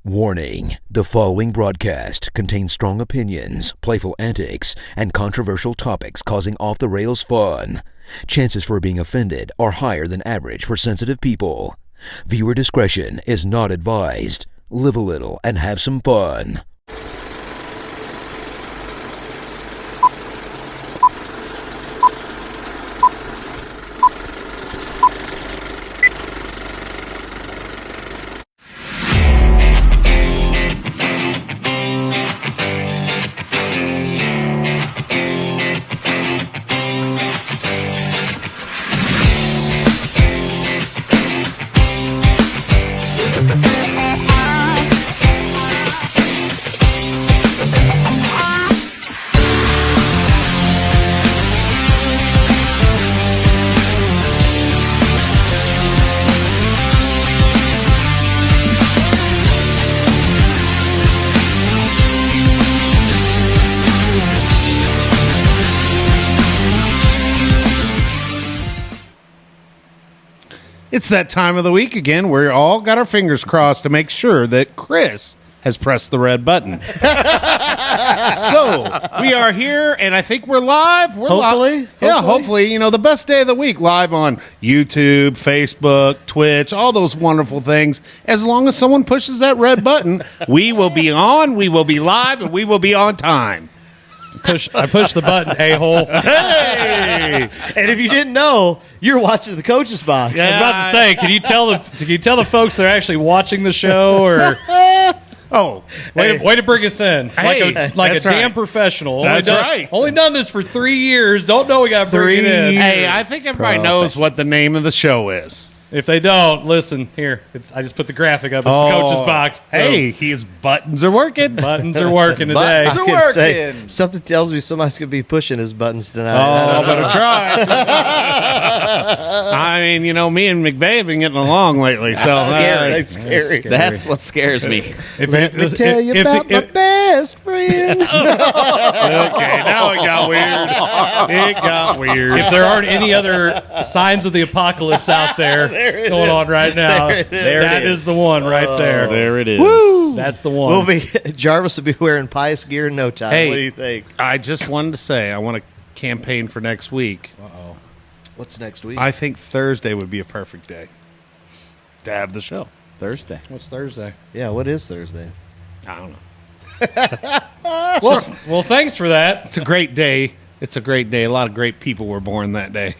Warning, the following broadcast contains strong opinions, playful antics, and controversial topics causing off-the-rails fun. Chances for being offended are higher than average for sensitive people. Viewer discretion is not advised. Live a little and have some fun. It's that time of the week again. We're all got our fingers crossed to make sure that Chris has pressed the red button. So we are here, and I think we're live. Hopefully. Yeah, hopefully. You know, the best day of the week, live on YouTube, Facebook, Twitch, all those wonderful things. As long as someone pushes that red button, we will be on, we will be live, and we will be on time. I pushed the button, a-hole. Hey! And if you didn't know, you're watching the coach's box. I was about to say, can you tell the folks they're actually watching the show, or way to bring us in like a damn professional. Only done this for 3 years. Don't know we got to bring it in. Hey, I think everybody knows what the name of the show is. If they don't, listen here. I just put the graphic up. It's the coach's box. Hey, his buttons are working. Buttons are working today. Buttons are working. Say, something tells me somebody's going to be pushing his buttons tonight. I better try. I mean, you know, me and McVey have been getting along lately. That's scary. That's what scares me. Let me tell you about my best friend. Okay, now it got weird. It got weird. If there aren't any other signs of the apocalypse out there going on right now, that is the one right there. There it is. Woo! That's the one. Jarvis will be wearing pious gear in no time. Hey, what do you think? I just wanted to say I want to campaign for next week. Uh-oh. What's next week? I think Thursday would be a perfect day to have the show. Thursday. What's Thursday? Yeah, what is Thursday? I don't know. Well, thanks for that. It's a great day. It's a great day. A lot of great people were born that day.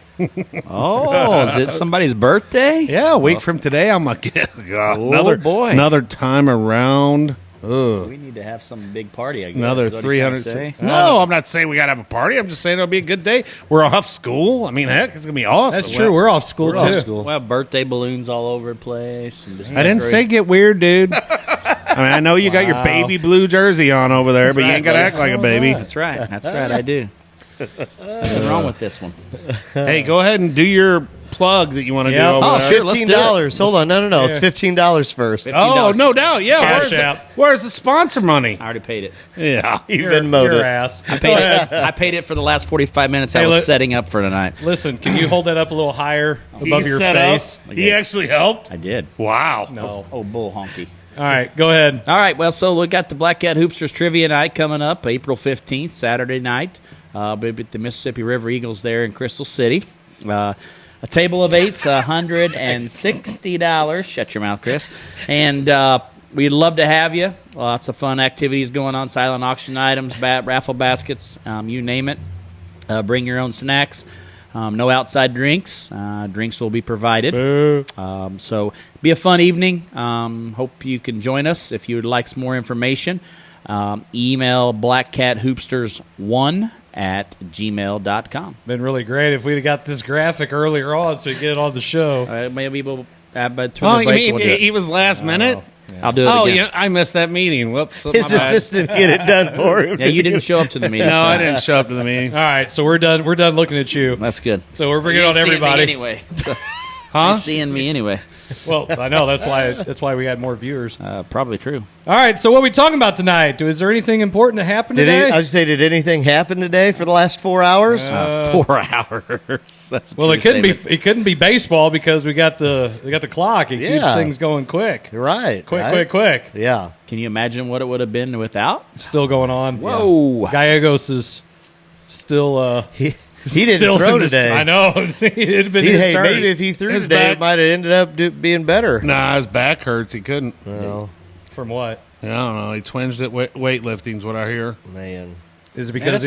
Oh, is it somebody's birthday? Yeah, a week from today, I'm like, another time around. Ugh. We need to have some big party, I guess. Another 300. No, I'm not saying we got to have a party. I'm just saying it'll be a good day. We're off school. I mean, heck, it's going to be awesome. That's true. We're off school, too. We'll have birthday balloons all over the place. I didn't say get weird, dude. I mean, I know you got your baby blue jersey on over there, but you ain't got to act like a baby. That's right. I do. Nothing wrong with this one. Hey, go ahead and do your plug that you want to do over there. Sure, let's do $15. Hold on. No. Yeah. It's $15 first. Oh, no doubt. Yeah. Cash out. Where's the sponsor money? I already paid it. Yeah. You've been mowed Your it. ass. I paid it for the last 45 minutes I was setting up for tonight. Listen, can you hold that up a little higher above your face? He actually helped? I did. Wow. No. Oh, bull honky. All right, go ahead. All right, well, so we got the Black Cat Hoopsters Trivia Night coming up, April 15th, Saturday night. We'll be at the Mississippi River Eagles there in Crystal City. A table of eight's $160. Shut your mouth, Chris. And we'd love to have you. Lots of fun activities going on, silent auction items, raffle baskets, you name it. Bring your own snacks. No outside drinks. Drinks will be provided. So be a fun evening. Hope you can join us. If you would like some more information, email blackcathoopsters1@gmail.com. Been really great if we'd have got this graphic earlier on so we get it on the show. Maybe we'll you mean he was last minute? Yeah. I'll do it again. Yeah, I missed that meeting. Whoops. His assistant get it done for him. Yeah, you didn't show up to the meeting. No, I didn't show up to the meeting. All right, so we're done. We're done looking at you. That's good. So we're bringing on everybody. Anyway. So, huh? seeing me anyway. Well, I know that's why we had more viewers. Probably true. All right, so what are we talking about tonight? Is there anything important to happen today? I was say, did anything happen today for the last 4 hours? 4 hours. That's well, it couldn't be baseball because we got the clock. It keeps things going quick. Right. Quick. Yeah. Can you imagine what it would have been without? Still going on. Whoa. Gallegos is still. He didn't throw today. I know. It'd been his turn. Maybe if he threw today, it might have ended up being better. Nah, his back hurts. He couldn't. No. From what? I don't know. He twinged at weightlifting's what I hear. Man. Is it because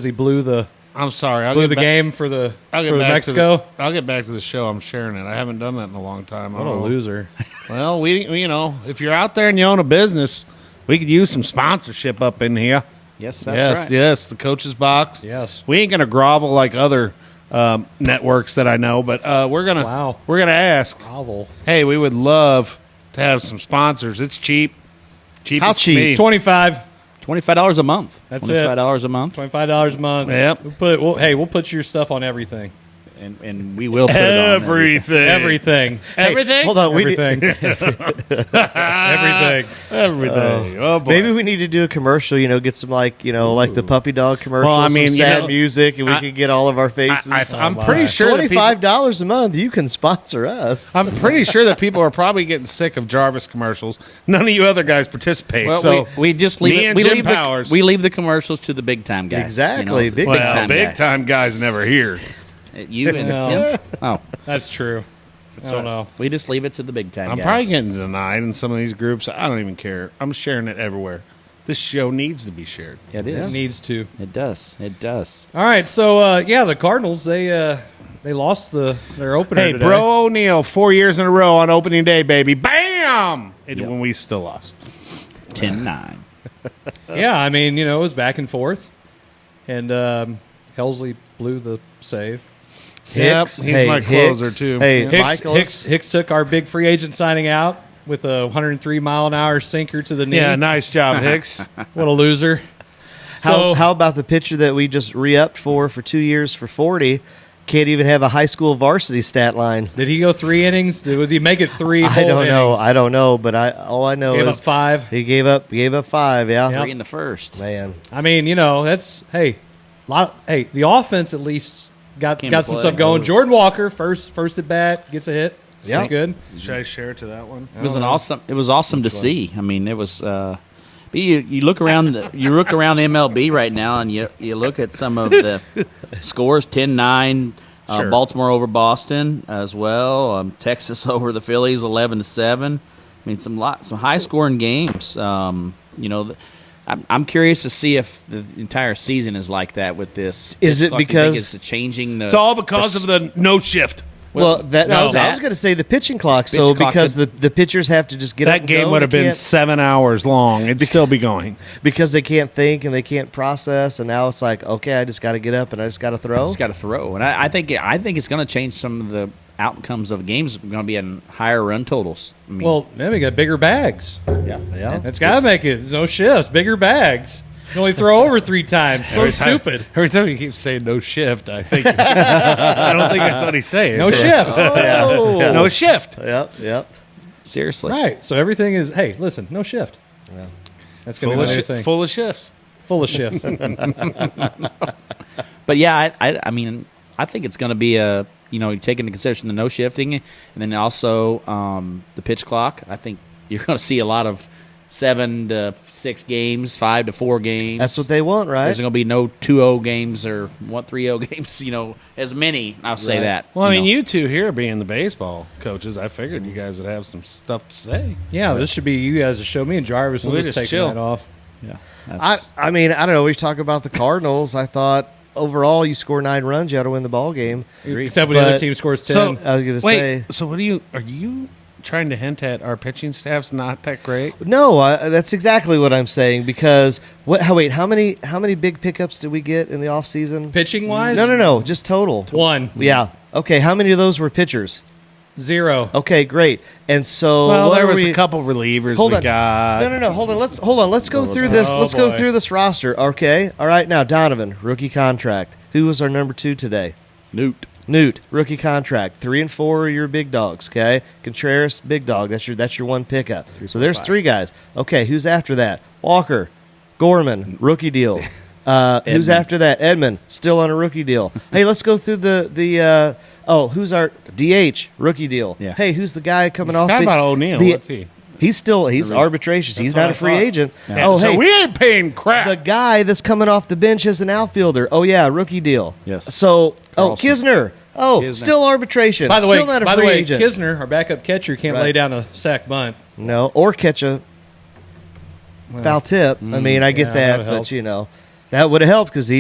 he blew the I'm sorry. blew the game for Mexico? I'll get back to the show. I'm sharing it. I haven't done that in a long time. What a loser. Well, we if you're out there and you own a business, we could use some sponsorship up in here. Yes, that's right. Yes, the Coach's Box. Yes. We ain't gonna grovel like other networks that I know, but we're gonna ask. Grovel. Hey, we would love to have some sponsors. It's cheap. How cheap? $25 a month. That's $25 a month. $25 a month. Yep. We'll put your stuff on everything. And we will put it on everything. Everything. Everything. Hold on. Everything. Everything. Oh boy. Maybe we need to do a commercial, get some like the puppy dog commercial, Well, I mean, some sad music, and we can get all of our faces. I'm pretty sure $25 a month, you can sponsor us. I'm pretty sure that people are probably getting sick of Jarvis commercials. None of you other guys participate. Well, so we just leave me it. and We Jim leave Powers. we leave the commercials to the big time guys. Exactly. Big time guys never hear. You and No. him. Oh, That's true. I don't know. we just leave it to the big time I'm guys. probably getting denied in some of these groups. I don't even care. I'm sharing it everywhere. This show needs to be shared. It It is. needs to. It does. It does. All right, so the Cardinals they lost their opener Hey, today. Bro O'Neill, 4 years in a row on opening day, baby. Bam! When we still lost. 10-9. Yeah, I mean, it was back and forth, and Helsley blew the save. Hicks, he's my closer, too. Hey, Hicks took our big free agent signing out with a 103-mile-an-hour sinker to the knee. Yeah, nice job, Hicks. What a loser. How about the pitcher that we just re-upped for 2 years for 40? Can't even have a high school varsity stat line. Did he go 3 innings? Did he make it 3 whole I don't know. innings? I don't know, but all I know Gave is up 5. he gave up 5. Yeah, Three in the first. man. I mean, that's the offense at least got some play. stuff going. Jordan Walker first at bat gets a hit. Yeah. That's good. Should I share it to that one? It was awesome to see. I mean, it was. But you look around MLB right now, and you look at some of the scores: 10-9, Sure. Baltimore over Boston as well. Texas over the Phillies, 11-7. I mean, some high scoring games. I'm curious to see if the entire season is like that with this. Is it Do you think because it's changing the? It's all because of the no shift. Well, I was that- going to say the pitching clock. Pitch clock because the pitchers have to just get up That and game go, would have they been can't- 7 hours long. It'd still be going. because they can't think and they can't process, and now it's like, okay, I just got to get up and I just got to throw. Just got to throw, and I think it's going to change some of the outcomes of games. Going to be in higher run totals. I mean, Well, then we got bigger bags. Yeah. It's got to make it no shifts, bigger bags. You can only throw over 3 times. So stupid. Every time he keeps saying no shift, I think I don't think that's what he's saying. No shift. Yeah. No shift. Yep. seriously, Right. So everything is, hey, listen, no shift. Yeah. That's going to be the new thing. Full of shifts. Full of shift. But yeah, I mean, I think it's going to be you take into consideration the no shifting, and then also the pitch clock. I think you're going to see a lot of 7 to 6 games, 5 to 4 games. That's what they want, right? There's going to be no 2-0 games or 3-0 games. As many. I'll say that. Well, I mean, you two here being the baseball coaches, I figured you guys would have some stuff to say. Yeah, this should be you guys to show me and Jarvis. We'll We just just take chill. that off. Yeah. I mean, I don't know. We talk about the Cardinals. I thought overall you score 9 runs, you ought to win the ball game. Except when the other team scores 10. So, I was going to wait, say. so what are you trying to hint at our pitching staff's not that great? No, that's exactly what I'm saying. Because how many big pickups did we get in the offseason? Pitching wise? No, just total. 1. Yeah. Okay. How many of those were pitchers? 0. Okay, great. And so, Well, what there are was we- a couple relievers Hold we on. got. No. Hold on. Let's go through this. Let's go boy. through this roster. Okay. All right. Now, Donovan, rookie contract. Who was our number 2 today? Newt. Newt, rookie contract. 3 and 4 are your big dogs, okay? Contreras, big dog. That's your one pickup. So there's 3 guys. Okay, who's after that? Walker, Gorman, rookie deal. Who's after that? Edmund, still on a rookie deal. Hey, let's go through the who's our DH, rookie deal? Yeah. Hey, who's the guy coming off? How about O'Neill? What's he? He's arbitrations. He's not a free agent. Yeah. Oh, so hey, we ain't paying crap. the guy that's coming off the bench as an outfielder. Oh, yeah, rookie deal. Yes. So, Carlson. Kisner. Oh, Kisner. still arbitration. By the still way, not a free agent. Kisner, our backup catcher, can't Right. lay down a sack bunt. No, or catch a foul tip. I mean, I get yeah, that, that'd but help. that would have helped because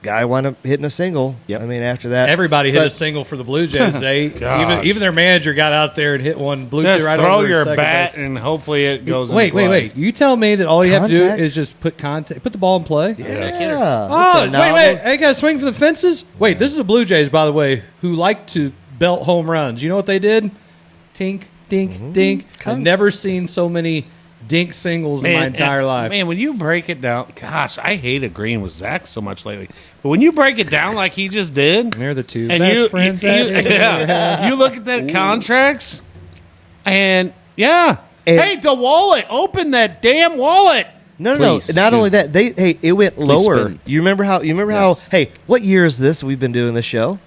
guy wound up hitting a single. Yep. I mean, after that, Everybody hit but- a single for the Blue Jays today. Gosh. even their manager got out there and hit one blue Just right throw over your second bat base. and hopefully it goes. Wait. in play. You tell me that all you have to Contact? do is just put the ball in play? Yeah. Oh, That's a wait! novel- I got to swing for the fences. Wait, this is the Blue Jays, by the way, who like to belt home runs. You know what they did? Tink, dink, dink. I've never seen so many dink singles in my entire life. Man, when you break it down, gosh, I hate agreeing with Zach so much lately. But when you break it down like he just did, They're the two and best friends. you look at the contracts, and And- hey, the wallet, open that damn wallet. No. Please, Not do. only that, it went lower. spin. You remember how? Yes. Hey, what year is this? We've been doing this show.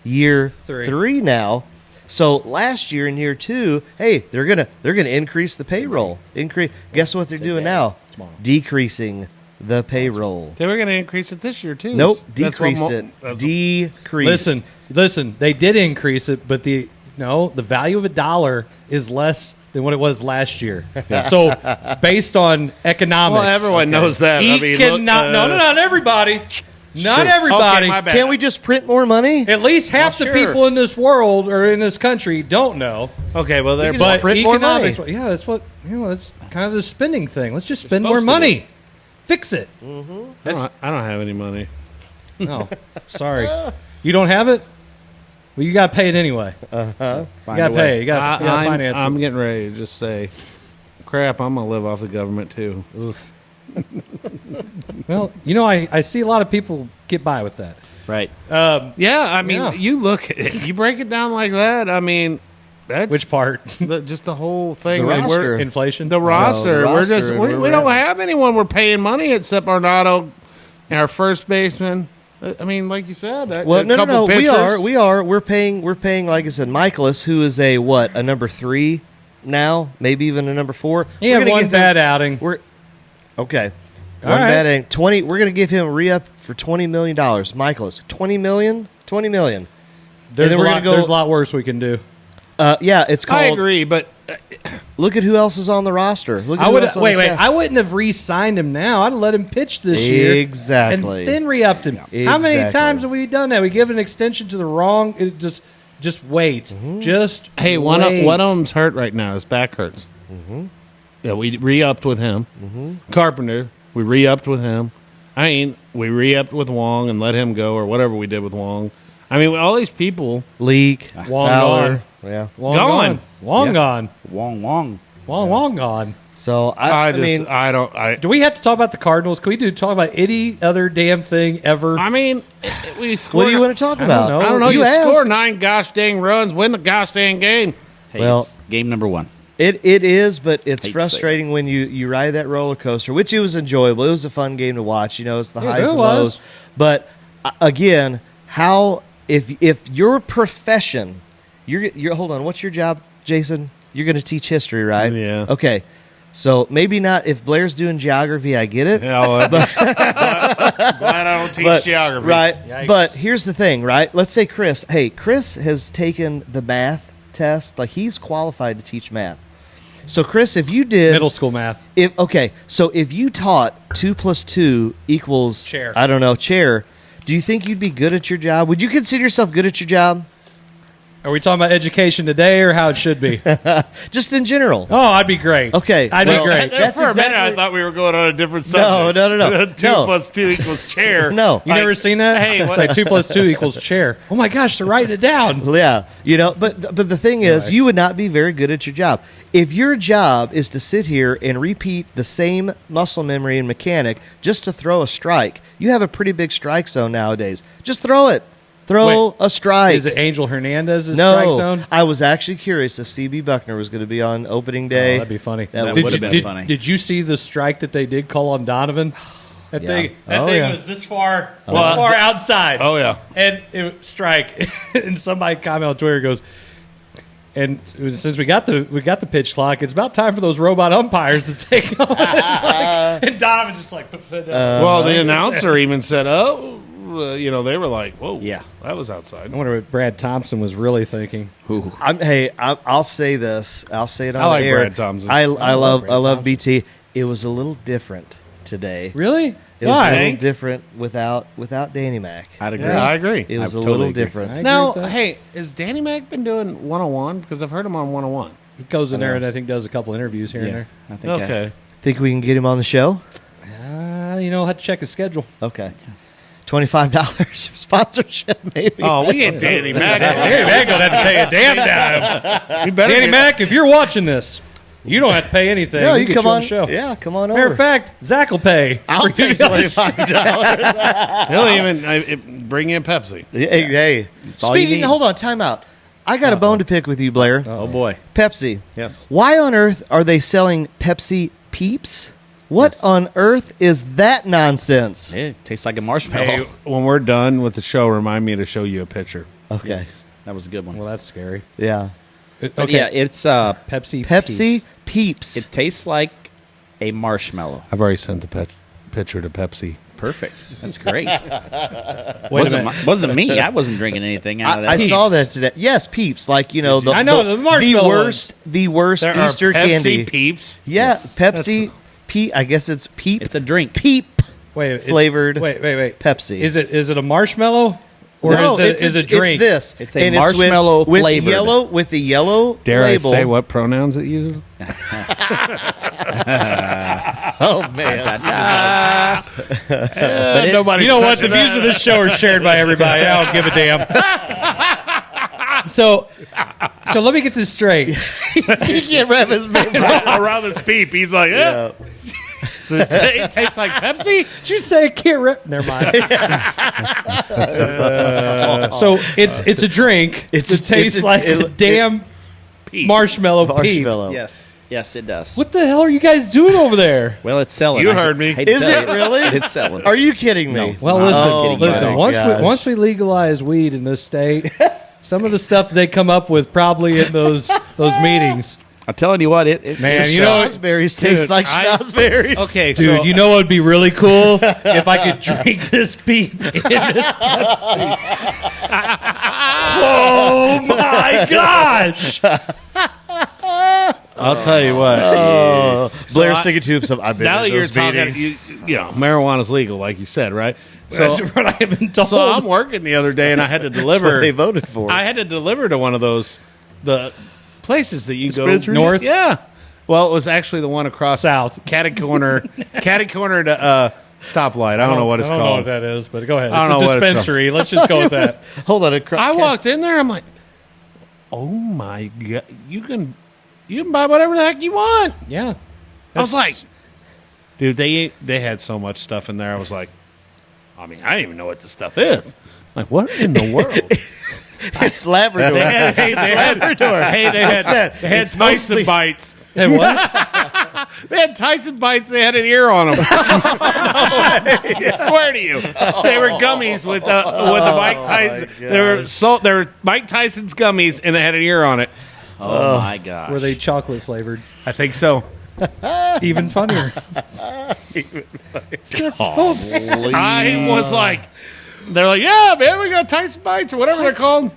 Year 3 now. So last year in year 2, hey, they're gonna increase the payroll. Guess what they're doing now? Decreasing the payroll. They were going to increase it this year too. Nope, That's what decreased it. that's- Decreased. Listen. They did increase it, but the value of $1 is less than what it was last year. So based on economics, Well, everyone knows that. I mean, look, not everybody. Not everybody. Okay, my bad. Can't we just print more money? At least half Well, the sure. people in this world or in this country don't know. Okay, well, they're We can just But print more economics, money. yeah, that's what that's kind of the spending thing. Let's just spend more money. Fix it. I don't have any money. No, sorry, you don't have it. Well, you got to pay it anyway. You got to pay. You got to finance I'm it. getting ready to just say, crap, I'm going to live off the government too. Well, I see a lot of people get by with that. Right. Yeah, I mean, Yeah. you look at it, you break it down like that. I mean, that's Which part? just the whole thing. The that roster. Inflation. The roster. the We're roster just and we, where we we're don't at. have anyone we're paying money except Arnado and our first baseman. I mean, like you said, Well, a no. couple pitchers. We are. We're paying. Like I said, Michaelis, who is a number 3 now, maybe even a number 4. He We're had gonna one give him- bad outing. We're okay. All One right. bad outing. 20. We're going to give him a re-up for $20 million. Michaelis, $20 million. $20 million. There's then a we're lot. gonna go- There's a lot worse we can do. Yeah, it's called. I agree, but Look at who else is on the roster. Look at I who would else on wait. the Wait. staff. I wouldn't have re-signed him now. I'd let him pitch this year. Exactly. And then re-upped him. How many Exactly. times have we done that? We give an extension to the wrong. Just wait. Mm-hmm. Just hey, wait. one of them's hurt right now. His back hurts. Yeah, we re-upped with him. Carpenter, we re-upped with him. We re-upped with Wong and let him go or whatever we did with Wong. I mean, all these people. Leak. Wong Fowler. gone. Yeah. Wong Gone. gone. Wong Yeah. gone. Wong. Gone. So I mean, Do we have to talk about the Cardinals? Can we talk about any other damn thing ever? I mean, we scored. what do you want to talk about? know. I don't know. You asked. score 9 gosh dang runs, win the gosh dang game. Hey, Well- it's game number 1. It is, but it's Hate to say frustrating when you ride that roller coaster, which it was enjoyable. It was a fun game to watch. It's the highs it and was. lows. But again, how if your profession, you're hold on. What's your job, Jason? You're going to teach history, right? Yeah. Okay. So maybe not if Blair's doing geography. I get it. Yeah, glad I don't teach But- geography. Right. Yikes. But here's the thing, right? Let's say Chris. Hey, Chris has taken the math test. Like he's qualified to teach math. So Chris, if you did Middle school math. so if you taught 2 + 2 equals Chair. I don't know, chair, do you think you'd be good at your job? Would you consider yourself good at your job? Are we talking about education today or how it should be? Just in general. Oh, I'd be great. Okay, I'd well, be great. That's For a minute, I exactly- thought we were going on a different No, subject. no. 2 No. + 2 equals chair. No. You never seen that? Hey, it's what- like 2 + 2 equals chair. Oh my gosh, they're writing it down. Yeah, but the thing is, Right. you would not be very good at your job. If your job is to sit here and repeat the same muscle memory and mechanic just to throw a strike, you have a pretty big strike zone nowadays. Just throw it. Throw a strike. Is it Angel Hernandez's no, strike zone? I was actually curious if CB Buckner was going to be on opening day. Oh, that'd be funny. That would have been funny. Did you see the strike that they did call on Donovan? That thing was this far, outside. Oh yeah, and it was strike. And somebody comment on Twitter goes, and since we got the pitch clock, it's about time for those robot umpires to take on. And Donovan's just like, puts his head down. well, the announcer even said, they were like, whoa, Yeah. that was outside. I wonder what Brad Thompson was really thinking. I'll say this. I'll say it on I like the air. Brad Thompson. I love Thompson. BT. It was a little different today. Really? It was Why? a little different without Danny Mac. I'd agree. Yeah, I agree. It was I a totally little agree. different. I agree Now, with that. hey, has Danny Mac been doing 101? Because I've heard him on 101. He goes in there and I think does a couple interviews here and I think Okay. Think we can get him on the show? there. I'll have to check his schedule. Okay. $25 sponsorship, maybe. Oh, we get Danny Mac. Danny Mac don't have to pay a damn dime. You better Danny get- Mac, if you're watching this, you don't have to pay anything. no, We'll you get come on. the show. Yeah, come on Matter over. of fact, Zach will pay. I'll for you pay to be on the show. $25. He'll even bring in Pepsi. Hey, all you speaking. need. Hold on, time out. I got a bone to pick with you, Blair. Oh, boy. Pepsi. Yes. Why on earth are they selling Pepsi Peeps? What on earth is that nonsense? It tastes like a marshmallow. Hey, when we're done with the show, remind me to show you a picture. Okay. Yes. That was a good one. Well, that's scary. Yeah. But yeah, it's Pepsi. Pepsi Peeps. it tastes like a marshmallow. I've already sent the picture to Pepsi. Perfect. That's great. Wait a minute. Wasn't me. I wasn't drinking anything out of that. I saw that today. Yes, Peeps. Like, the I know, the marshmallow the worst There Easter are Pepsi candy. Peeps. Yeah, Yes. Pepsi Peep. I guess it's Peep. It's a drink. Peep Wait, it's- flavored. Wait. Pepsi. Is it a marshmallow or No, is it a drink? It's this. It's a And marshmallow with flavored. with the yellow Dare label. I say what pronouns it uses? Oh man. But Nobody's You know what? The touching views of this show are shared by everybody. I don't give a damn. So let me get this straight. He can't wrap his brain around this peep. He's like, yeah. So it tastes like Pepsi? Did you say it can't rip? Never mind. So it's a drink. It tastes like a damn marshmallow peep. marshmallow. Yes, it does. What the hell are you guys doing over there? Well, it's selling. You I heard me. hate to Is tell it you. really? It's selling. Are you kidding me? No, it's Well, not. listen. I'm kidding Listen. you. Once we legalize weed in this state, some of the stuff they come up with probably in those meetings. I'm telling you what, it Man, The you know, schnozberries taste like schnozberries. Okay, dude, so you know what would be really cool if I could drink this peep in this Pepsi. Oh my gosh! I'll tell you what. Blair's I- sticking to some. I've been Now that in you're those talking, meetings. marijuana's legal, like you said, right? So, That's what I have been told. so I'm working the other day, and I had to That's deliver. what they voted for. I had to deliver to one of those the places that you go Dispensaries? North? Yeah. Well, it was actually the one across South. Catty Corner to stoplight. I don't know what it's I don't know called. what that is, but go ahead. I don't It's know a what it's dispensary. Let's just go with that. Hold on. I walked in there. I'm like, oh my god, you can buy whatever the heck you want. Yeah. I was like, dude, they had so much stuff in there. I was like, I mean, I didn't even know what this stuff is. Like, what in the world? It's Labrador. They had It's Tyson mostly- bites. Hey, what? They had Tyson bites. They had an ear on them. I swear to you, they were gummies with the Mike Tyson. They were Mike Tyson's gummies, and they had an ear on it. Oh my gosh. Were they chocolate flavored? I think so. Even funnier. I was like, they're like, yeah, man, we got Tyson bites or whatever they're called.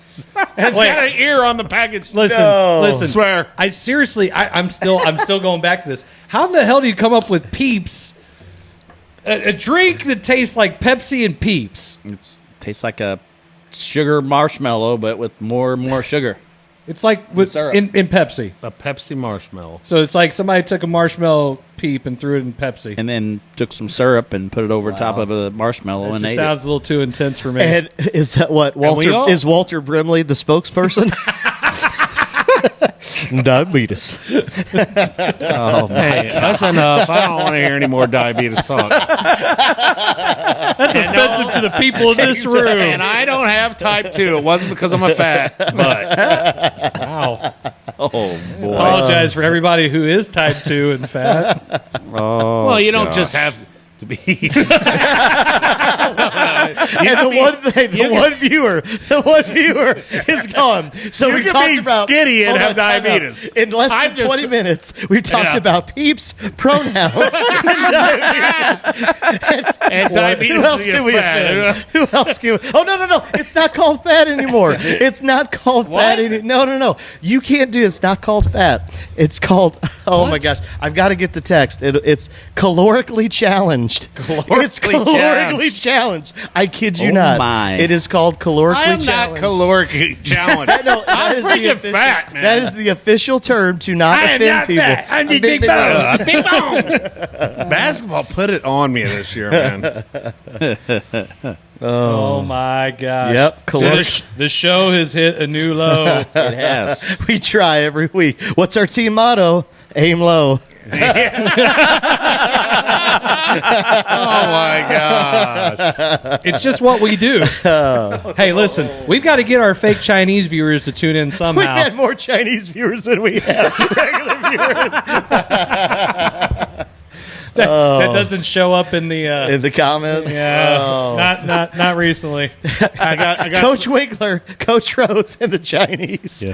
It's got an ear on the package. Listen, No. listen. Swear. I seriously, I'm still going back to this. How in the hell do you come up with Peeps? A drink that tastes like Pepsi and Peeps. It tastes like a sugar marshmallow, but with more sugar. It's like with syrup. in Pepsi. A Pepsi marshmallow. So it's like somebody took a marshmallow Peep and threw it in Pepsi. And then took some syrup and put it over top of a marshmallow It and just ate sounds a little too intense for me. And is that what we all- Walter? Is Walter Brimley the spokesperson? Diabetes. Oh, Hey, that's enough. I don't want to hear any more diabetes talk. That's offensive to the people in this room. And I don't have type 2. It wasn't because I'm a fat, but Wow. oh boy. Apologize for everybody who is type 2 and fat. well, you don't just have to be. And the one viewer is gone. So You we can talked be about skinny and hold have on, time out. diabetes. In less than I'm just- 20 minutes, we talked about peeps, pronouns, and diabetes. Who else can we offend? Who else can we? Oh, no. It's not called fat anymore. It's not called fat anymore. No. You can't do it. It's not called fat. It's called, my gosh. I've got to get the text. It's calorically challenged. It's calorically challenged. I kid you not. My. It is called calorically I am not challenged. calorically challenged. No, I'm freaking fat, man. That is the official term to not offend people. I'm just big bone. Big bone. Basketball put it on me this year, man. Oh, my gosh. Yep. So the show has hit a new low. It has. We try every week. What's our team motto? Aim low. Oh my gosh. It's just what we do. Hey, listen, we've got to get our fake Chinese viewers to tune in We've somehow. had more Chinese viewers than we have regular viewers. That doesn't show up in the In the comments. yeah, Oh. not recently. I got Coach Winkler, Coach Rhodes, and the Chinese.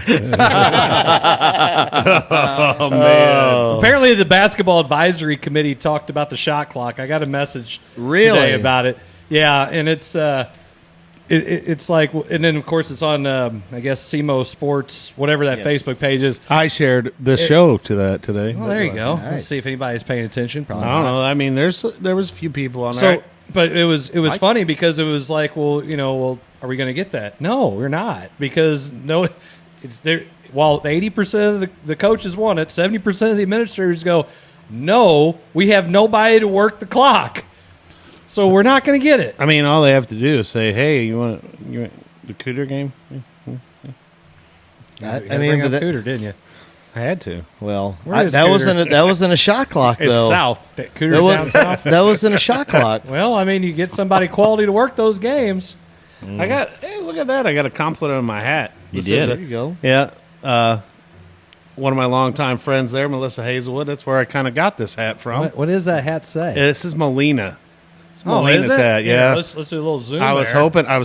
Oh man. Apparently, the basketball advisory committee talked about the shot clock. I got a message Really? today about it. Yeah, and it's it's like, and then of course it's on I guess SEMO Sports, whatever that Facebook page is. I shared the show to that today. Well, there you go. Nice. Let's see if anybody's paying attention. Probably I don't not. know. I mean, there was a few people on So, there. but it was funny because it was like, well, are we going to get that? No, we're not, because it's there. While 80% of the coaches want it, 70% of the administrators go, no, we have nobody to work the clock, so we're not going to get it. I mean, all they have to do is say, "Hey, you want the Cooter game?" I Bring mean, up but Cooter, didn't you? I had to. well, Where is that Cooter? wasn't a shot clock though. It's south. Cooter's That down was, south. that wasn't a shot clock. Well, I mean, you get somebody quality to work those games. I got. Hey, look at that! I got a compliment on my hat. You This did? is There you go. Yeah. One of my longtime friends there, Melissa Hazelwood. That's where I kind of got this hat from. What does that hat say? This is Molina. It's Oh, Molina's is it? hat. Yeah. Let's do a little zoom. I was there.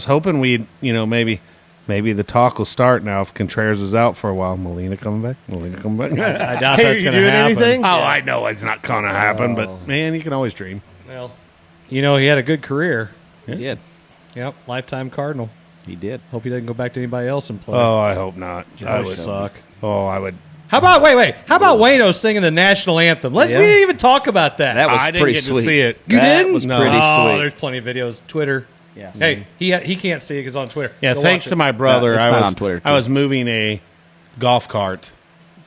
hoping we'd, maybe the talk will start now if Contreras is out for a while. Molina coming back. I doubt Hey, that's are you going to doing happen. anything? Oh, I know it's not going to happen, but man, you can always dream. Well, he had a good career. He did. Yep, lifetime Cardinal. He did. Hope he doesn't go back to anybody else and play. Oh, I hope not. I That would would suck. Oh, I would. How about wait? How about Wayno singing the national anthem? We didn't even talk about that. That was I didn't pretty get sweet. to see it. You That didn't? was No. pretty Oh, sweet. there's plenty of videos. Twitter. Yeah. Hey, he can't see it because on Twitter. Yeah, Go thanks watch to it. my brother, it's I not was on Twitter, I too. was moving a golf cart,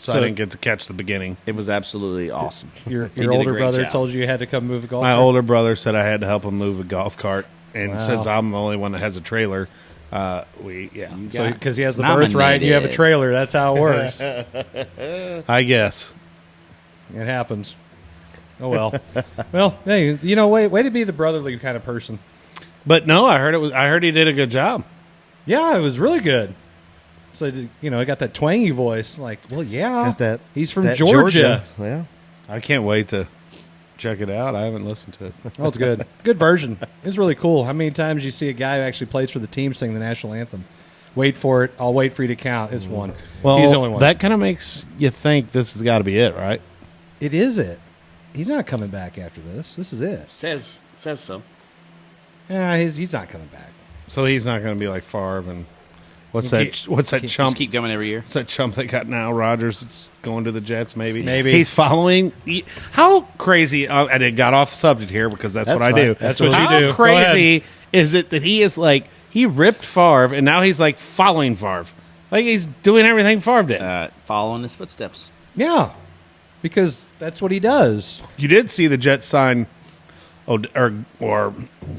so I So- didn't get to catch the beginning. It was absolutely awesome. Your He did a older great brother job. told you had to come move a golf My cart? older brother said I had to help him move a golf cart, and Wow. since I'm the only one that has a trailer, So because he has the birthright, and you have a Nominated. trailer. That's how it works. It I guess. happens. Oh well. Well, hey, way to be the brotherly kind of person. But no, I heard he did a good job. Yeah, it was really good. So I got that twangy voice. Like, well, yeah, Got that. he's from that Georgia. Yeah. I can't wait to check it out. I haven't listened to it. Oh, it's good. Good version. It's really cool. How many times you see a guy who actually plays for the team sing the national anthem? Wait for it. I'll wait for you to count. It's one. Well, He's the only one. that kind of makes you think this has got to be it, right? It is it. He's not coming back after this. This is it. Says so. Yeah, he's not coming back. So he's not going to be like Favre and what's He- that? What's that Just chump? keep coming every year. What's that chump that got now? Rodgers that's going to the Jets, maybe. Maybe. He's following. How crazy? And it got off subject here because that's what I fine. do. That's what you How do. Go crazy is it that he is like he ripped Favre and now he's like following Favre, like he's doing everything Favre did. Following his footsteps. Yeah, because that's what he does. You did see the Jets sign, or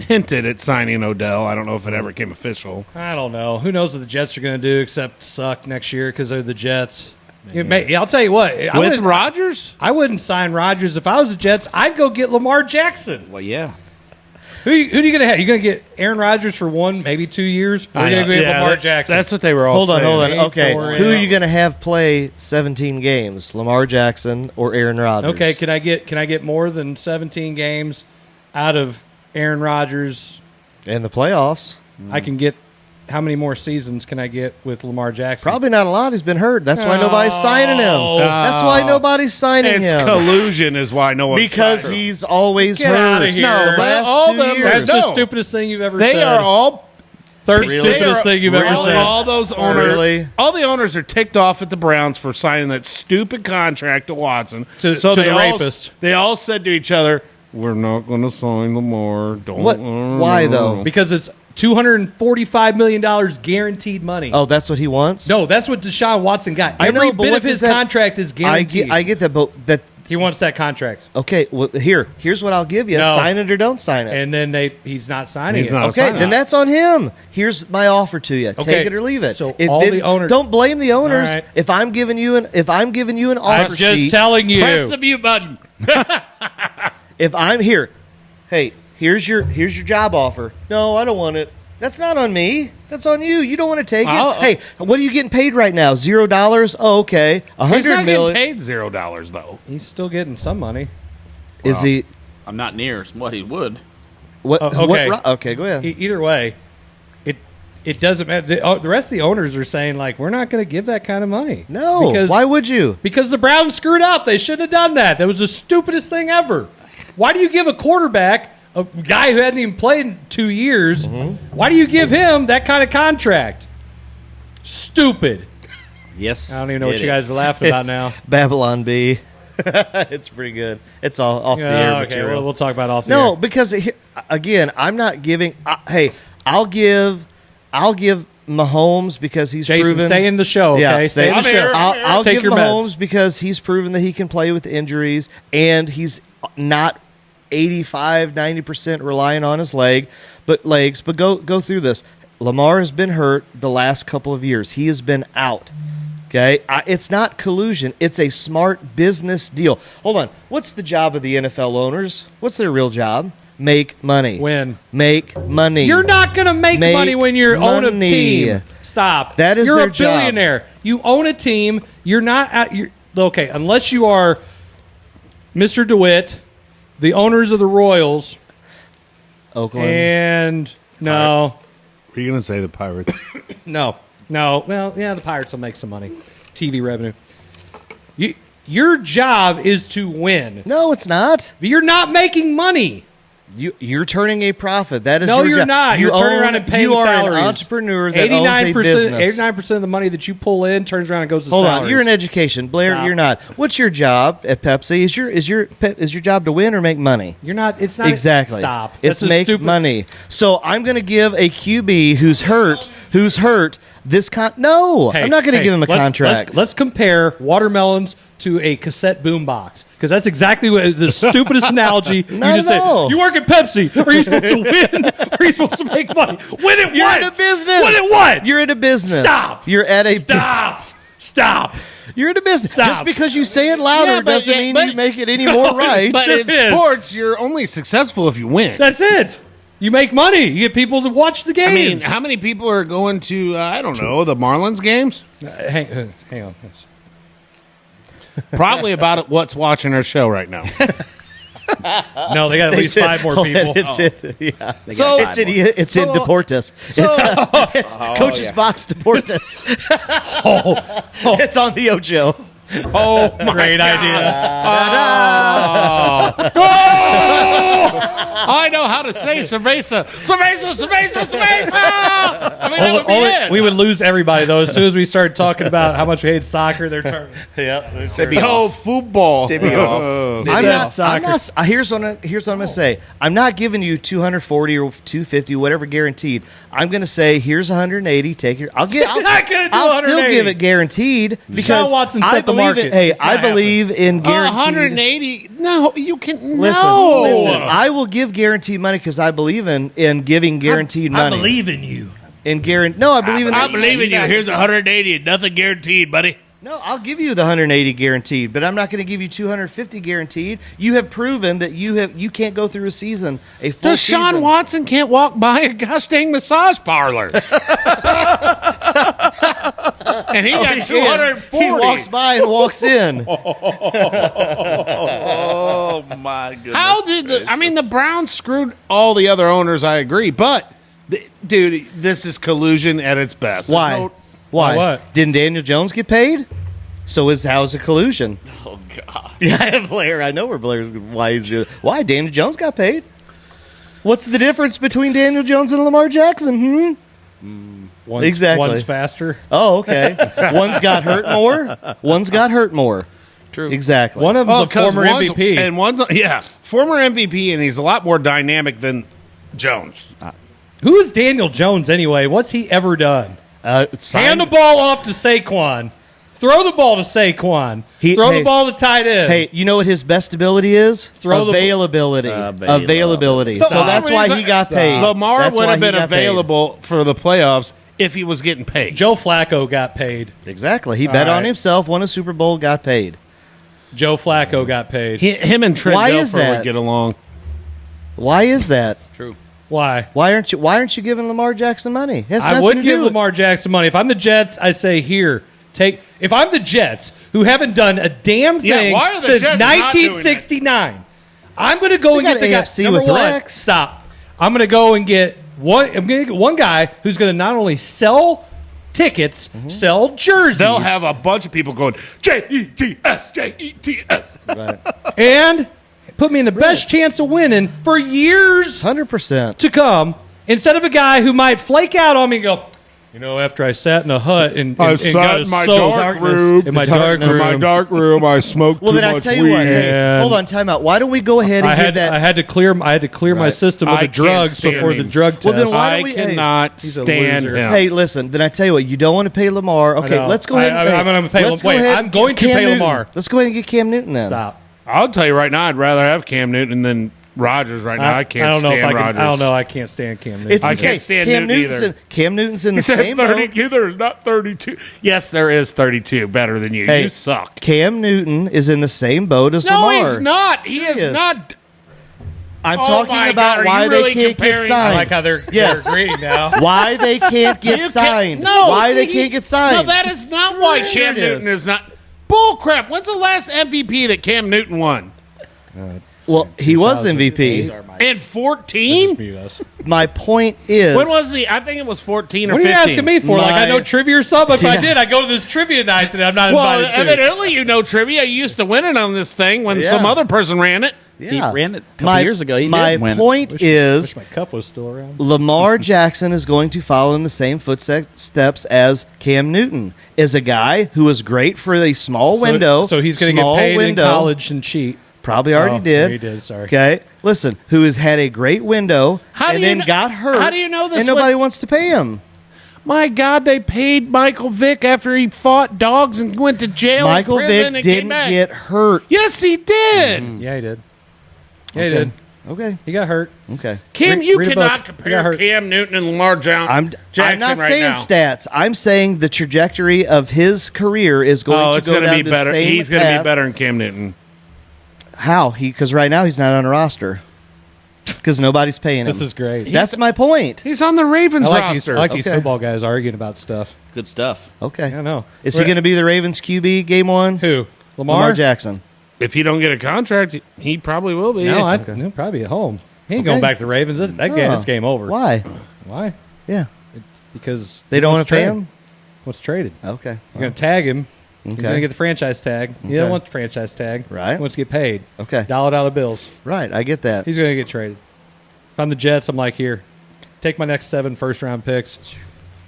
hinted at signing Odell. I don't know if it ever came official. I don't know. Who knows what the Jets are going to do except suck next year because they're the Jets. I'll tell you what. With Rodgers? I wouldn't sign Rodgers if I was the Jets. I'd go get Lamar Jackson. Well, yeah. Who are you going to have? You going to get Aaron Rodgers for 1, maybe 2 years? Or are you going to get Lamar Jackson? That's what they were all saying. Hold on. Okay, who are yeah. you going to have play 17 games? Lamar Jackson or Aaron Rodgers? Okay, can I get more than 17 games out of Aaron Rodgers? In the playoffs. I can get. How many more seasons can I get with Lamar Jackson? Probably not a lot. He's been hurt. That's why nobody's signing him. That's why nobody's signing him. It's collusion is why no one's because signing him. he's always Get hurt. outta here. No, all them. years. That's the stupidest thing you've ever They said. are all Third stupidest thing you've ever said. All those owners, Really? all the owners are ticked off at the Browns for signing that stupid contract to Watson. To so the they rapist. They all said to each other, "We're not going to sign Lamar." Don't. What? Why though? Because it's $245 million guaranteed money. Oh, that's what he wants? No, that's what Deshaun Watson got. I know, Every but bit what of his does that- contract is guaranteed. I get that, but that. He wants that contract. Okay, well, here's what I'll give you. No. Sign it or don't sign it. And then he's not signing He's it. not. Okay, sign then it. that's on him. Here's my offer to you. Okay, Take it or leave it. so all the owners- don't blame the owners. All right. If I'm giving you an offer I'm just sheet, telling you. Press the mute button. if I'm here, hey, here's your job offer. No, I don't want it. That's not on me. That's on you. You don't want to take it. Hey, what are you getting paid right now? $0? Oh, okay. He's not $100 million. getting paid $0 though. He's still getting some money. Is he? I'm not near what he would. What? Okay. Okay, go ahead. Either way, it doesn't matter. The rest of the owners are saying, like, we're not going to give that kind of money. No. Why would you? Because the Browns screwed up. They shouldn't have done that. That was the stupidest thing ever. Why do you give a quarterback, a guy who hadn't even played in 2 years, why do you give him that kind of contract? Stupid. Yes. I don't even know what you guys are laughing about now. Babylon B. It's pretty good. It's all off the air Okay, material. we'll talk about off the No, air. because again, I'm not giving. Hey, I'll give Mahomes because he's Jason, proven. stay in the show, okay? Yeah, stay in the I'm show. here. I'll Take give your Mahomes meds. because he's proven that he can play with injuries and he's not 85-90% relying on his legs. But go through this. Lamar has been hurt the last couple of years. He has been out. Okay, it's not collusion. It's a smart business deal. Hold on. What's the job of the NFL owners? What's their real job? Make money. Win. Make money. You're not going to make money when you own a money. team. Stop. That is you're their a billionaire. You own a team. You're not. Okay, unless you are Mr. DeWitt, the owners of the Royals, Oakland. and no. Were you going to say the Pirates? No. Well, yeah, the Pirates will make some money. TV revenue. Your job is to win. No, it's not. You're not making money. You're turning a profit. That is No, your you're job. not. You're turning around and paying You are salaries. an entrepreneur that owns a business. 89% of the money that you pull in turns around and goes to Hold salaries. on, you're in education, Blair. Stop. You're not. What's your job at Pepsi? Is your job to win or make money? You're not. It's not Exactly. Stop. It's That's a make stupid, money. So I'm going to give a QB who's hurt this No, Hey, I'm not going to give him a let's- contract. Let's compare watermelons to a cassette boombox because that's exactly what the stupidest analogy you Not just at all. said. You work at Pepsi. Are you supposed to win? Or are you supposed to make money? Win at You're what? in a business. Win at what? You're in a business. Stop. You're at a Stop. Stop. You're in a business. Stop. Just because you say it louder Yeah, but- doesn't mean but- you make it any more right. But Sure in is. sports, you're only successful if you win. That's it. You make money. You get people to watch the I mean, games. how many people are going to, I don't know, the Marlins games? Hang on. Probably about what's watching our show right now. No, they got at least 5 more people. It's in Deportes. It's Coach's Box Deportes. It's on the Ocho. Oh, my Great God. idea. I know how to say cerveza. Cerveza. I mean, that would be it. We would lose everybody, though. As soon as we started talking about how much we hate soccer, they're turning. Oh, football. They'd be off. I'm not. soccer. Here's what I'm going to say. I'm not giving you 240 or 250, whatever guaranteed. I'm going to say here's 180. Take your. I'll not gonna do I'll still 180. give it guaranteed because Watson I set the believe market. in. Hey, It's not I believe in guaranteed. 180? No, you can. Listen, no. listen. I will give guaranteed money because I believe in giving guaranteed money. I believe in you. In guarantee. No, I believe in. I believe in you. Here's 180 and nothing guaranteed, buddy. No, I'll give you the 180 guaranteed, but I'm not going to give you 250 guaranteed. You have proven that you can't go through a season, a full Deshaun season. Watson can't walk by a gosh dang massage parlor. And he got 240. He walks by and walks in. Oh my goodness! How did the Browns screwed all the other owners? I agree, but dude, this is collusion at its best. Why? Why? What? Didn't Daniel Jones get paid? How's the collusion? Oh God! Yeah, Blair. I know where Blair's. Why Daniel Jones got paid? What's the difference between Daniel Jones and Lamar Jackson? Exactly. One's faster. Oh, okay. One's got hurt more. One's got hurt more. True. Exactly. One of them's a former MVP. and one's former MVP, and he's a lot more dynamic than Jones. Who is Daniel Jones anyway? What's he ever done? Hand the ball off to Saquon. Throw the ball to Saquon. Throw the ball to tight end. Hey, you know what his best ability is? Availability. Availability. So that's why he got paid. Lamar would have been available for the playoffs if he was getting paid. Joe Flacco got paid. Exactly. He bet on himself, won a Super Bowl, got paid. Joe Flacco got paid. Him and Trent Why is Dilfer that? would get along. Why is that? True. Why? Why aren't you giving Lamar Jackson money? I wouldn't give Lamar Jackson money. If I'm the Jets, I say here. If I'm the Jets, who haven't done a damn thing why are the since Jets not doing 1969, I'm going to go and get the guy. AFC Number with one, Rex. stop. I'm going to go and get one. I'm going to get one guy who's going to not only sell tickets, sell jerseys. They'll have a bunch of people going Jets, Jets, Right. and put me in the best chance of winning for years 100%. to come, instead of a guy who might flake out on me and go, after I sat in a hut and got in my soaked dark room. in my dark room, I smoked Well, then I tell you what. Hey, And- hold on, time out. Why don't we go ahead and give that? I had to clear my system with I the can't drugs stand before the him. drug test. Well, then why I don't we- cannot He's a stand loser. him. Hey, listen. Then I tell you what. You don't want to pay Lamar. Okay, know. let's go ahead. I'm going to pay. let's go Wait, ahead I'm and going get to Cam pay Newton. Lamar. Let's go ahead and get Cam Newton then. Stop. I'll tell you right now, I'd rather have Cam Newton than Rodgers right now. I can't stand Rodgers. I don't know. I can't stand Cam Newton. It's I the can't same. stand Newton either. Cam Newton's in the He said same boat. 32. There's not 32. Yes, there is 32 better than you. Hey, you suck. Cam Newton is in the same boat as No, Lamar. he's not. He Yes, he is is. not. I'm Oh talking my about God, are why you they really can't get comparing- I signed. like how they're Yes. agreeing now. Why they can't get signed? Why they can't get signed? No, that is not why Sure Cam it Newton is. is not. Bull crap. When's the last MVP that Cam Newton won? Well, he was MVP. In 14? Mute us. My point is, When was he? I think it was 14 or What are 15. you asking me for? Like I know My- trivia or something? If I Yeah. did, I go to this trivia night that I'm not Well, invited to. evidently you know trivia. You used to win it on this thing when Yeah. some other person ran it. yeah. He ran it a couple years ago. He my did win it. point is, Wish my cup was still around. Lamar Jackson is going to follow in the same footsteps as Cam Newton. Is a guy who is great for a small window. So he's going to get small paid window, in college and cheat. Probably already Oh, did. he did, sorry. Okay, listen. Who has had a great window How do and you then kn- got hurt? how do you know this And nobody was- wants to pay him. My God, they paid Michael Vick after he fought dogs and went to jail. Michael and prison Vick and came didn't back. get hurt. Yes, he did. Yeah, he did. Yeah, he Okay. did. Okay. He got hurt. Okay. Cam, Read- you read a cannot book. He compare got hurt. Cam Newton and Lamar Jackson I'm not right saying now. stats. I'm saying the trajectory of his career is going Oh, to it's go going to down be the better. same He's going to be path. better than Cam Newton. How? Because right now he's not on a roster. Because nobody's paying him. This is great. That's my point. He's on the Ravens I like these roster. these Okay. football guys arguing about stuff. Good stuff. Okay. I know. Is he going to be the Ravens QB game one? Who? Lamar Jackson. If he don't get a contract, he probably will be. No, he'll probably be at home. He ain't going back to the Ravens. That game, it's game over. Why? Why? Yeah. Because They don't want what's to pay traded? him? What's traded? Okay. You're going to tag him. He's Okay. going to get the franchise tag. He Okay. doesn't want the franchise tag. Right. He wants to get paid. Okay. Dollar bills. Right. I get that. He's going to get traded. If I'm the Jets, I'm like, here, take my next 7 first-round picks.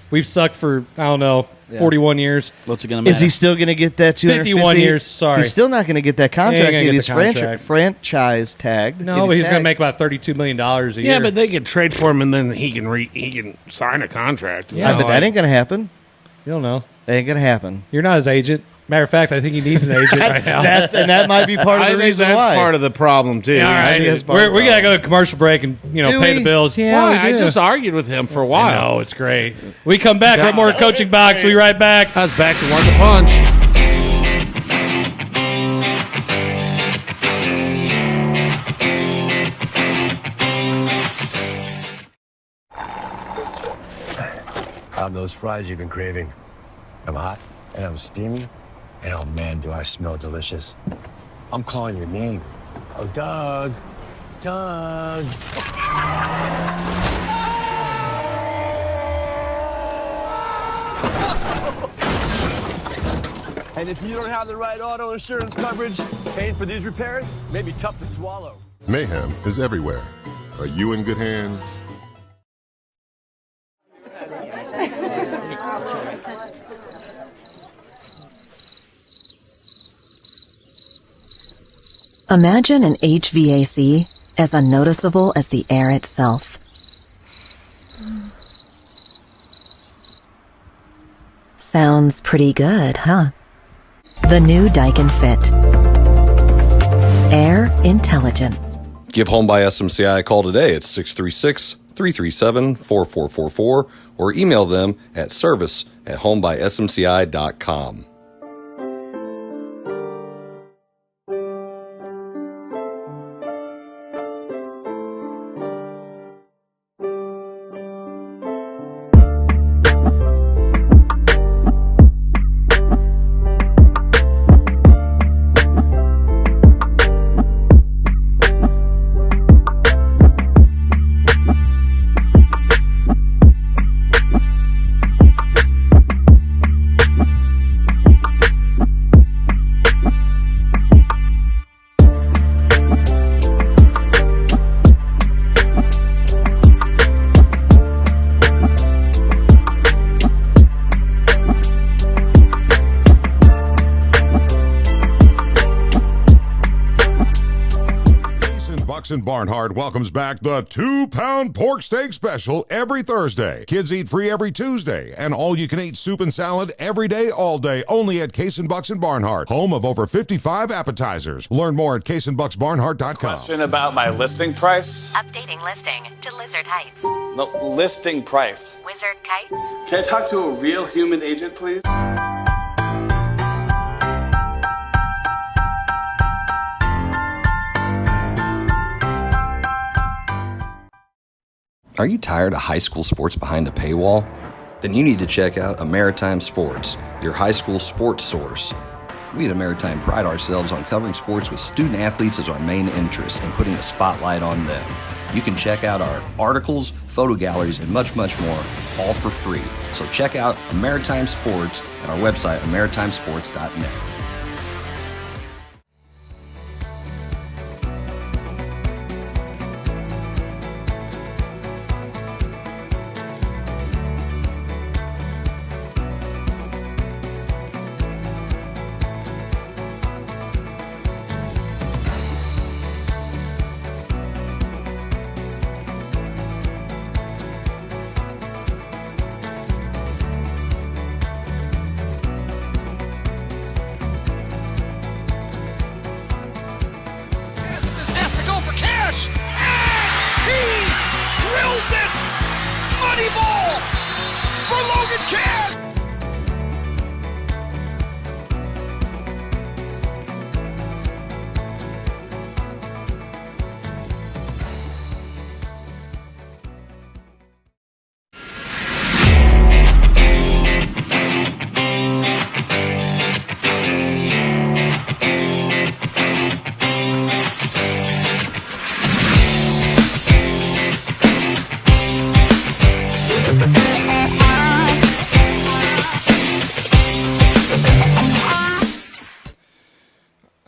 We've sucked for, 41 years. What's it going to matter? Is he still going to get that 250? 51 years, sorry. He's still not going to get that He ain't contract gonna if get he's the contract. franchise tagged. No, If but he's going to tagged. make about $32 million a year. Yeah, but they could trade for him and then he can sign a contract. Yeah, But that ain't going to happen. you don't know. That ain't going to happen. You're not his agent. Matter of fact, I think he needs an agent right now. And that might be part of I the think reason that's why. part of the problem too. All right, think that's part of the we gotta go to commercial break and Do pay we? the bills. Yeah, Why? we I do. just argued with him for a I while. know it's great. We come back. We're more coaching box. We right back. I was back to one to punch. How'd those fries you've been craving? I'm hot, and I'm steamy, and oh man, do I smell delicious. I'm calling your name. Oh, Doug. Doug. And if you don't have the right auto insurance coverage, paying for these repairs may be tough to swallow. Mayhem is everywhere. Are you in good hands? Imagine an HVAC as unnoticeable as the air itself. Sounds pretty good, huh? The new Daikin Fit. Air intelligence. Give Home by SMCI a call today at 636-337-4444 or email them at service@homebysmci.com. And Barnhart welcomes back the 2-pound pork steak special every Thursday. Kids eat free every Tuesday, and all-you-can-eat soup and salad every day, all day, only at Case and Bucks and Barnhart, home of over 55 appetizers. Learn more at caseandbucksbarnhart.com. Question about my listing price? Updating listing to Lizard Heights. No, listing price. Wizard Kites? Can I talk to a real human agent, please? Are you tired of high school sports behind a paywall? Then you need to check out Ameritime Sports, your high school sports source. We at Ameritime pride ourselves on covering sports with student athletes as our main interest and putting a spotlight on them. You can check out our articles, photo galleries, and much, much more, all for free. So check out Ameritime Sports at our website, ameritimesports.net.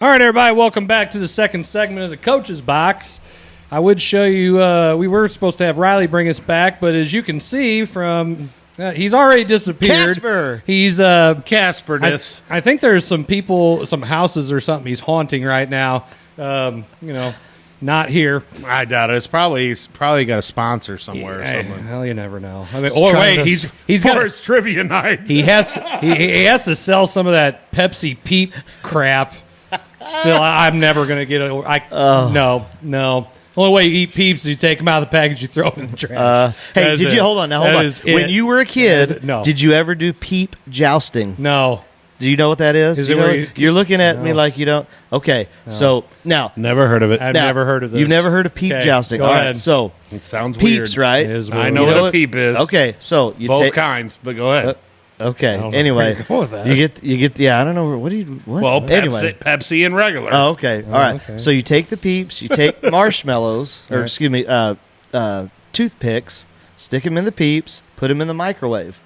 All right, everybody, welcome back to the second segment of the Coach's Box. I would show you, we were supposed to have Riley bring us back, but as you can see from, he's already disappeared. Casper! He's, Casperness. I think there's some people, some houses or something he's haunting right now, not here. I doubt it. He's probably got a sponsor somewhere or something. Well, you never know. I mean, or wait, he's got his trivia night. He has to sell some of that Pepsi Peep crap. Still, I'm never going to get it. No. Only way you eat Peeps is you take them out of the package, you throw them in the trash. Hey, hold on. When you were a kid, did you ever do Peep jousting? No. Do you know what that is? Is You it know, where you're looking at me like you don't. Okay, so now Never heard of it. I've now, never heard of this. You've never heard of peep Okay, jousting. go All ahead. right, so It sounds peeps, weird. right? It is I weird. know You what know a peep is. Okay, so you Both take kinds, but go ahead. Okay. I don't know Anyway, where you're going with that. you get. Yeah, I don't know. What do you? What? Well, Pepsi, anyway. Pepsi and regular. Oh, okay. All right. okay. So you take the peeps, you take marshmallows, or Right. excuse me, toothpicks, stick them in the peeps, put them in the microwave.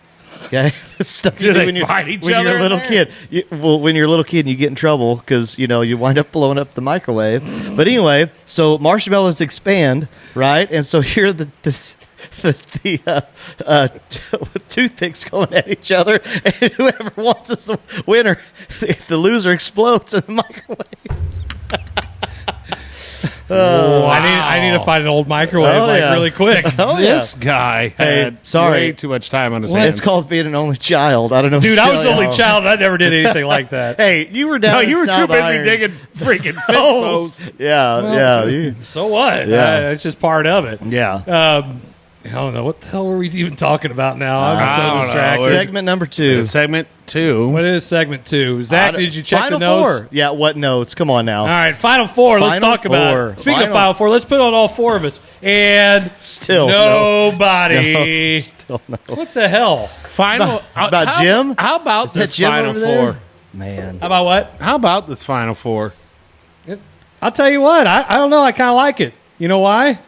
Okay, That's stuff you Do do they when you're, fight each when other you're a in little there? kid. When you're a little kid and you get in trouble because you wind up blowing up the microwave. But anyway, so marshmallows expand, right? And so here are the toothpicks going at each other, and whoever wants is the winner. The loser explodes in the microwave. I need to find an old microwave really quick. This guy had sorry. way too much time on his hands. It's called being an only child. I don't know. Dude, what to I was tell the you. only child. I never did anything like that. Hey, you were down. No, in you were too South busy Iron. digging freaking fence Oh, posts. yeah. So what? Yeah. It's just part of it. Yeah. I don't know. What the hell were we even talking about now? I'm I so don't know. distracted. Segment number 2. Segment 2. What is segment 2? Zach, did you check Final the notes? 4. Yeah, what notes? Come on now. All right, Final Four. Let's Final talk about Four. it. Speaking of Final- Final Four, let's put on all 4 of us. And Still nobody. Still no. What the hell? Final About how- Jim? How about Is that this Jim Final over there? Four? Man. How about what? How about this Final Four? I'll tell you what. I don't know. I kind of like it. You know why?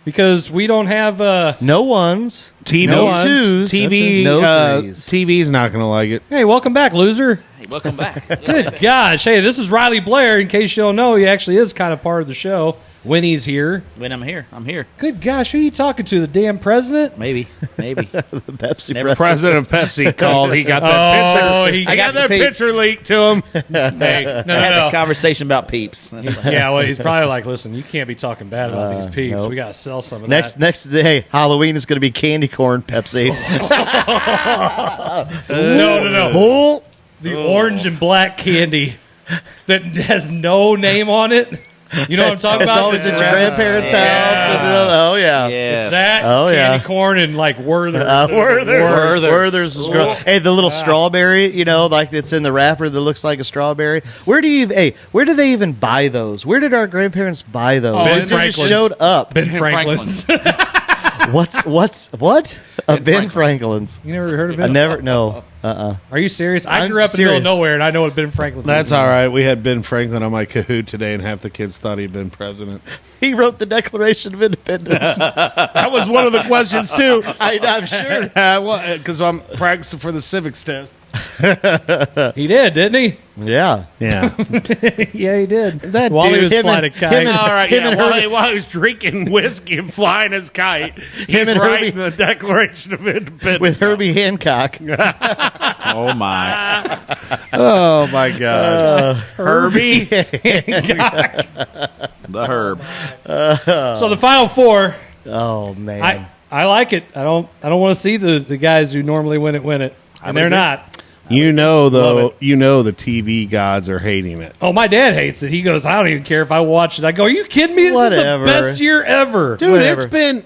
Because we don't have. No ones. TV, No ones. twos. TV, No threes. TV's not going to like it. Hey, welcome back, loser. Hey, welcome back. Good gosh. Hey, this is Riley Blair. In case you don't know, he actually is kind of part of the show. Winnie's here. When I'm here, I'm here. Good gosh, who are you talking to? The damn president? Maybe. The Pepsi Never president. President of Pepsi called. He got that picture. he I got the that peeps. picture leaked to him. Hey, no, I had no, a conversation about peeps. That's what- Yeah, well, he's probably like, listen, you can't be talking bad about these peeps. nope. We got to sell some of Next that. hey, Halloween is going to be candy corn Pepsi. No. Oh, The orange and black candy that has no name on it. You know what I'm talking it's about? always at It's your grandparents' house. Oh yeah. Yes. that Oh, yeah. candy corn and like Werther's. Werther's is gross. Hey, the little strawberry, like it's in the wrapper that looks like a strawberry. Where do they even buy those? Where did our grandparents buy those? Oh, They Ben just Franklin's. showed up. Ben Franklin's. What? Ben Franklin's. You never heard of I it? never. No. Are you serious? I I'm grew up in the serious. middle of nowhere, and I know what Ben Franklin's That's is. all right. We had Ben Franklin on my Kahoot today, and half the kids thought he'd been president. He wrote the Declaration of Independence. That was one of the questions, too. I'm sure. Because I'm practicing for the civics test. He did, didn't he? Yeah. Yeah. Yeah, he did. That While he dude- was him flying a and- kite. him and- All right, Him yeah. and While Herbie- he, while he was drinking whiskey and flying his kite, he's and writing Herbie- the Declaration of Independence. With Herbie Hancock. Oh, my. Oh, my God. Herbie. The herb. So the Final Four, Oh man. I like it. I don't want to see the guys who normally win it, and they're agree. not. You know, Love though, it. the TV gods are hating it. Oh, my dad hates it. He goes, I don't even care if I watch it. I go, are you kidding me? This Whatever. is the best year ever. Dude, Whatever.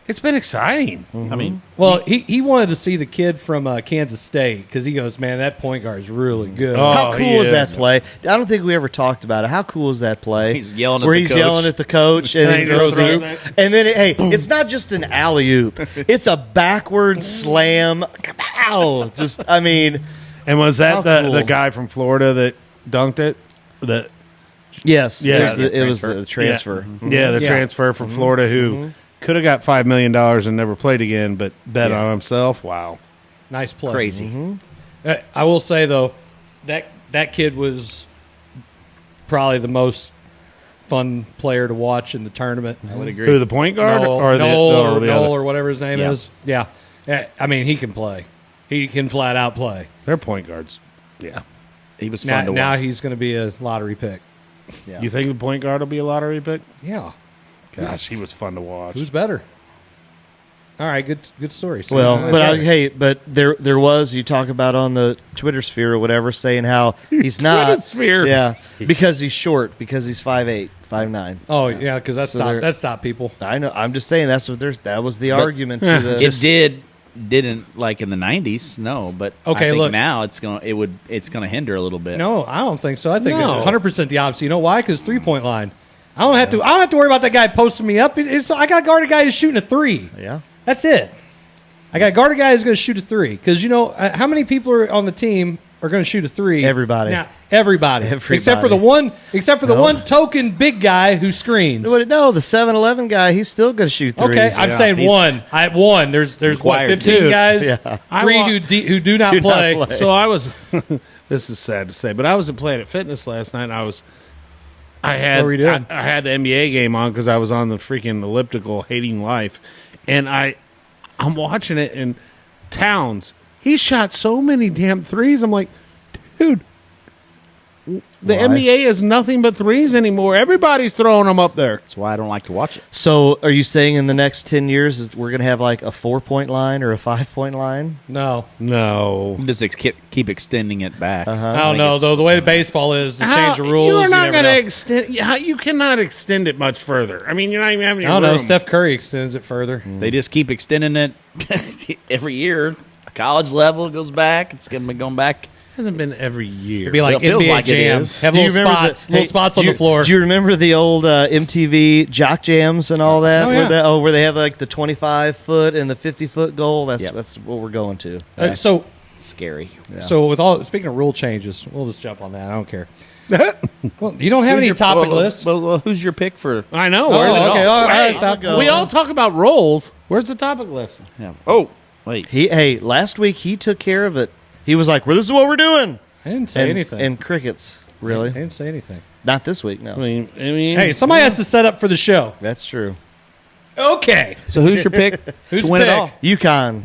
it's been exciting. I mean, Well, he wanted to see the kid from Kansas State because he goes, man, that point guard is really good. Oh, How he cool is that is. play? I don't think we ever talked about it. How cool is that play? He's yelling at where the he's coach. yelling at the coach and then he throws just throws it. it. And then it's not just an alley oop. It's a backward slam. Ow! Just And was that How cool. the guy from Florida that dunked it? yes. Yeah. It was the transfer. Yeah, the Yeah. transfer from Florida who could have got $5 million and never played again, but bet on himself. Wow. Nice play. crazy. I will say, though, that kid was probably the most fun player to watch in the tournament. I would agree. Who, the point guard? Noel, or the Noel other? or whatever his name Yeah. is. Yeah. I mean, he can play. He can flat out play. They're point guards. Yeah. He was fun to Now watch. he's going to be a lottery pick. Yeah. You think the point guard will be a lottery pick? Yeah. Gosh, he was fun to watch. Who's better? All right, good story. So, Well, but there was, you talk about on the Twitter sphere or whatever, saying how he's not. sphere. Yeah, because he's short, because he's 5'8", 5'9". oh yeah, because So they're- that stopped people. I know. I'm just saying that was the argument to the. It did didn't like in the 90s, no. But Okay, I think look. now it's gonna hinder a little bit. No, I don't think so. I think No. 100% the opposite. You know why? Because 3-point line. I don't have to worry about that guy posting me up. I got to guard a guy who's shooting a 3. Yeah. That's it. I got to guard a guy who's going to shoot a 3. Because, how many people are on the team are going to shoot a 3? Everybody. Now, everybody. Everybody. Except for the one token big guy who screens. No, the 7-Eleven guy, he's still going to shoot threes. Okay, I'm saying one. One. There's what, Required 15 two. guys? Yeah. 3 who do not play. So I was. This is sad to say, but I was at Planet Fitness last night. And I had What were you doing? I had the NBA game on because I was on the freaking elliptical, hating life, and I'm watching it. And Towns, he shot so many damn threes. I'm like, dude, the Why? NBA is nothing but threes anymore. Everybody's throwing them up there. That's why I don't like to watch it. So are you saying in the next 10 years we're going to have like a 4-point line or a 5-point line? No. Just keep extending it back. I don't know, though. The way the baseball is, to change the rules. You're not going to extend. You cannot extend it much further. I mean, you're not even having. I don't room. know. Steph Curry extends it further. They just keep extending it every year. College level goes back. It's going to be going back. Hasn't been every year. It'd be like Well, it feels NBA like it Jam. is. Have Do you little remember spots on the floor. Do you remember the old MTV jock jams and all that? Oh, yeah. Where they have like the 25-foot and the 50-foot goal? That's Yep. that's what we're going to. So Scary. speaking of rule changes, we'll just jump on that. I don't care. Well, you don't have any topic list. Well, who's your pick for? I know. Oh, Where's it okay. all? All right, Wait, stop. we all talk about roles. Where's the topic list? Yeah. Oh, wait. Last week he took care of it. He was like, "Well, this is what we're doing." I didn't say anything. And crickets, really? I didn't say anything. Not this week, no. I mean, Hey, somebody has to set up for the show. That's true. Okay. So who's your pick Who's to win pick? it all? UConn,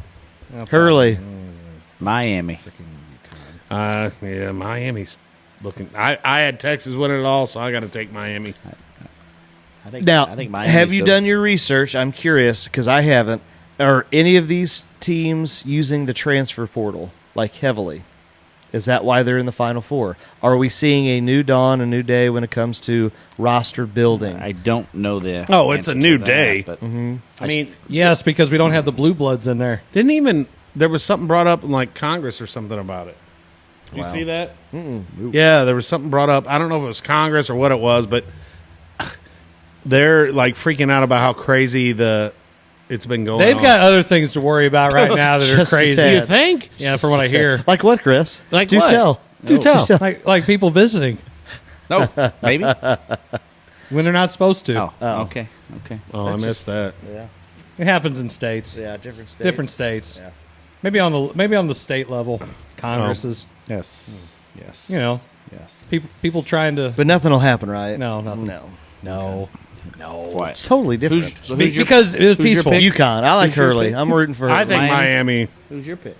Hurley. Miami. yeah, Miami's looking. I had Texas winning it all, so I got to take Miami. I think Miami. Have you done your research? I'm curious because I haven't. Are any of these teams using the transfer portal like heavily? Is that why they're in the Final Four? Are we seeing a new dawn, a new day when it comes to roster building? I don't know the. Oh, it's a answer new to that, day. but I mean, Yes, because we don't have the blue bloods in there. there was something brought up in like Congress or something about it. Did you see that? Yeah, there was something brought up. I don't know if it was Congress or what it was, but they're like freaking out about how crazy it's been going. They've on. got other things to worry about right now that are Just a crazy. tad. You think? Yeah, from what I hear. Like what, Chris? Like Do what? tell. Do tell. Like people visiting no, maybe. when they're not supposed to. Oh, okay. Oh, I missed that. Yeah, It happens in states. yeah, different states. Different states. Yeah. Maybe on the state level, Congresses. Yes. You know, Yes. people trying to. But nothing will happen, right? No, nothing. No. No. What? It's totally different. Because it was who's your peaceful. pick? UConn. I like Who's your Hurley. pick? I'm rooting for I think Miami. Who's your pick?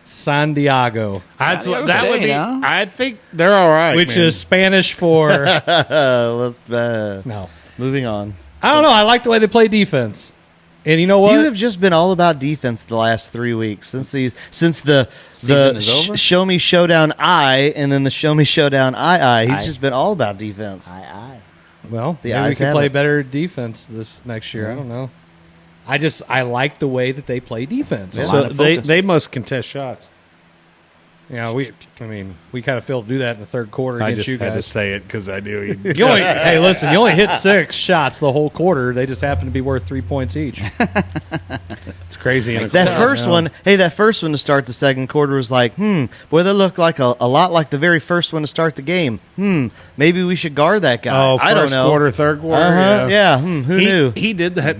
San Diego, That's what, San that Diego would State, be. huh? I think they're all right. which man. is Spanish for Let's, no. moving on. I don't know. I like the way they play defense. And you know what? You have just been all about defense the last 3 weeks since the Season is over? Show Me Showdown and then the Show Me Showdown He's just been all about defense. Well, The maybe we eyes can have play it. better defense this next year. I don't know. I like the way that they play defense. Yeah. So Line of focus. they must contest shots. Yeah, we kind of failed to do that in the third quarter I against just you had to guys. say it because I knew he'd. Hey, listen, you only hit 6 shots the whole quarter. They just happen to be worth 3 points each. It's crazy. That first one to start the second quarter was like, boy, that looked like a lot like the very first one to start the game. Maybe we should guard that guy. Oh, I don't first know. quarter, third quarter. Uh-huh. Yeah. Who knew? He did that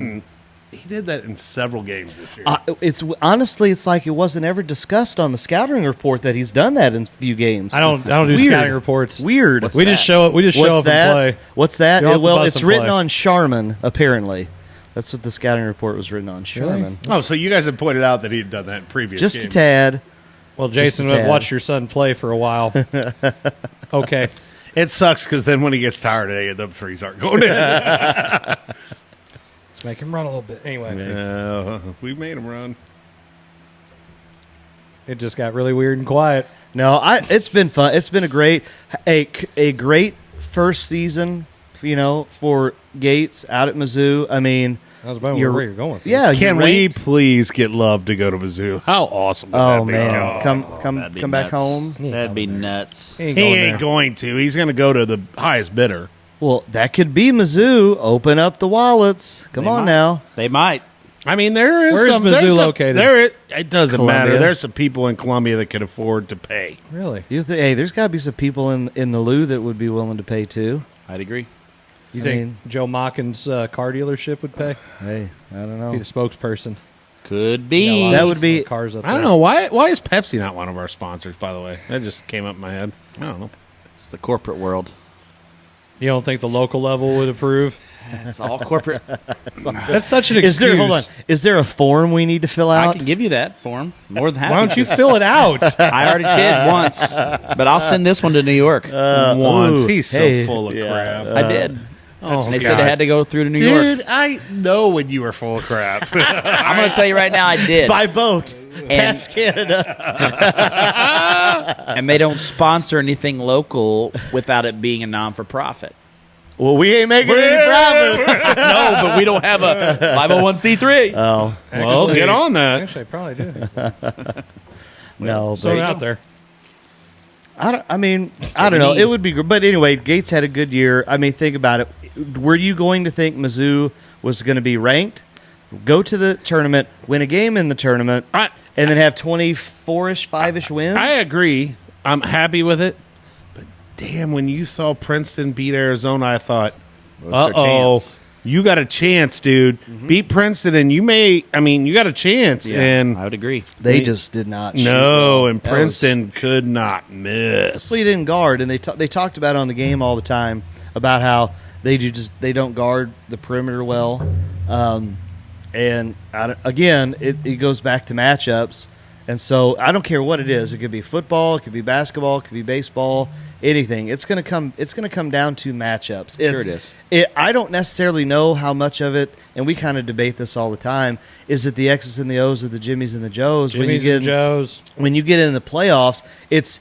in several games this year. It's honestly, it's like it wasn't ever discussed on the scouting report that he's done that in a few games. I don't do Weird. scouting reports. Weird. We just show up What's that? and play. What's that? You're off the Well, bus it's and written play. on Charmin, apparently. That's what the scouting report was written on. Charmin. Oh, so you guys had pointed out that he had done that in previous Just games. a tad. Well, Jason, Just a I've tad. watched your son play for a while. Okay. It sucks because then when he gets tired, the threes aren't going in. Let's make him run a little bit. Anyway, we made him run. it just got really weird and quiet. No, it's been fun. It's been a great first season, for Gates out at Mizzou. I mean, That was about you're- where you're going. Yeah, Can you're we ranked. please get Love to go to Mizzou? How awesome would that be? Man, God. come back home. That'd be nuts. He ain't He going ain't there. going to. He's going to go to the highest bidder. Well, that could be Mizzou. Open up the wallets. Come on now. They might. I mean, there is Where is some. Mizzou there's some- located? It doesn't Columbia. matter. There's some people in Columbia that can afford to pay. Really? Hey, there's got to be some people in the Lou that would be willing to pay too. I'd agree. You I think mean- Joe Mocken's car dealership would pay? Hey, I don't know. Be the spokesperson. Could be. That would be. Cars up I don't there. know why is Pepsi not one of our sponsors. By the way, that just came up in my head. I don't know. It's the corporate world. You don't think the local level would approve? It's all corporate. That's such an excuse. Hold on. Is there a form we need to fill I out? can give you that form. More than happy. Why don't you to. fill it out? I already did once, but I'll send this one to New York. Once ooh, he's so hey, full of crap. I did. Oh, They said it had to go through to New York. Dude, I know when you were full of crap. I'm going to tell you right now, I did. By boat. Past Canada. And they don't sponsor anything local without it being a non-for-profit. Well, we ain't making any profit. No, but we don't have a 501c3. Oh, well, get on that. Actually, I probably do. no. Throw it But out there. I don't know. It would be good. But anyway, Gates had a good year. I mean, think about it. Were you going to think Mizzou was going to be ranked, go to the tournament, win a game in the tournament, and then have 24-ish, 5-ish wins? I agree. I'm happy with it. But damn, when you saw Princeton beat Arizona, I thought, uh-oh, you got a chance, dude. Beat Princeton, and you got a chance. Yeah, and I would agree. They just did not. No, shoot. and Princeton could not miss. Well, he didn't guard, and they talked about it on the game all the time about how they don't guard the perimeter well, and it goes back to matchups, and so I don't care what it is. It could be football, it could be basketball, it could be baseball, anything. It's gonna come down to matchups. Sure it is. I don't necessarily know how much of it, and we kind of debate this all the time. Is it the X's and the O's of the Jimmies and the Joes? Joes. When you get in the playoffs, it's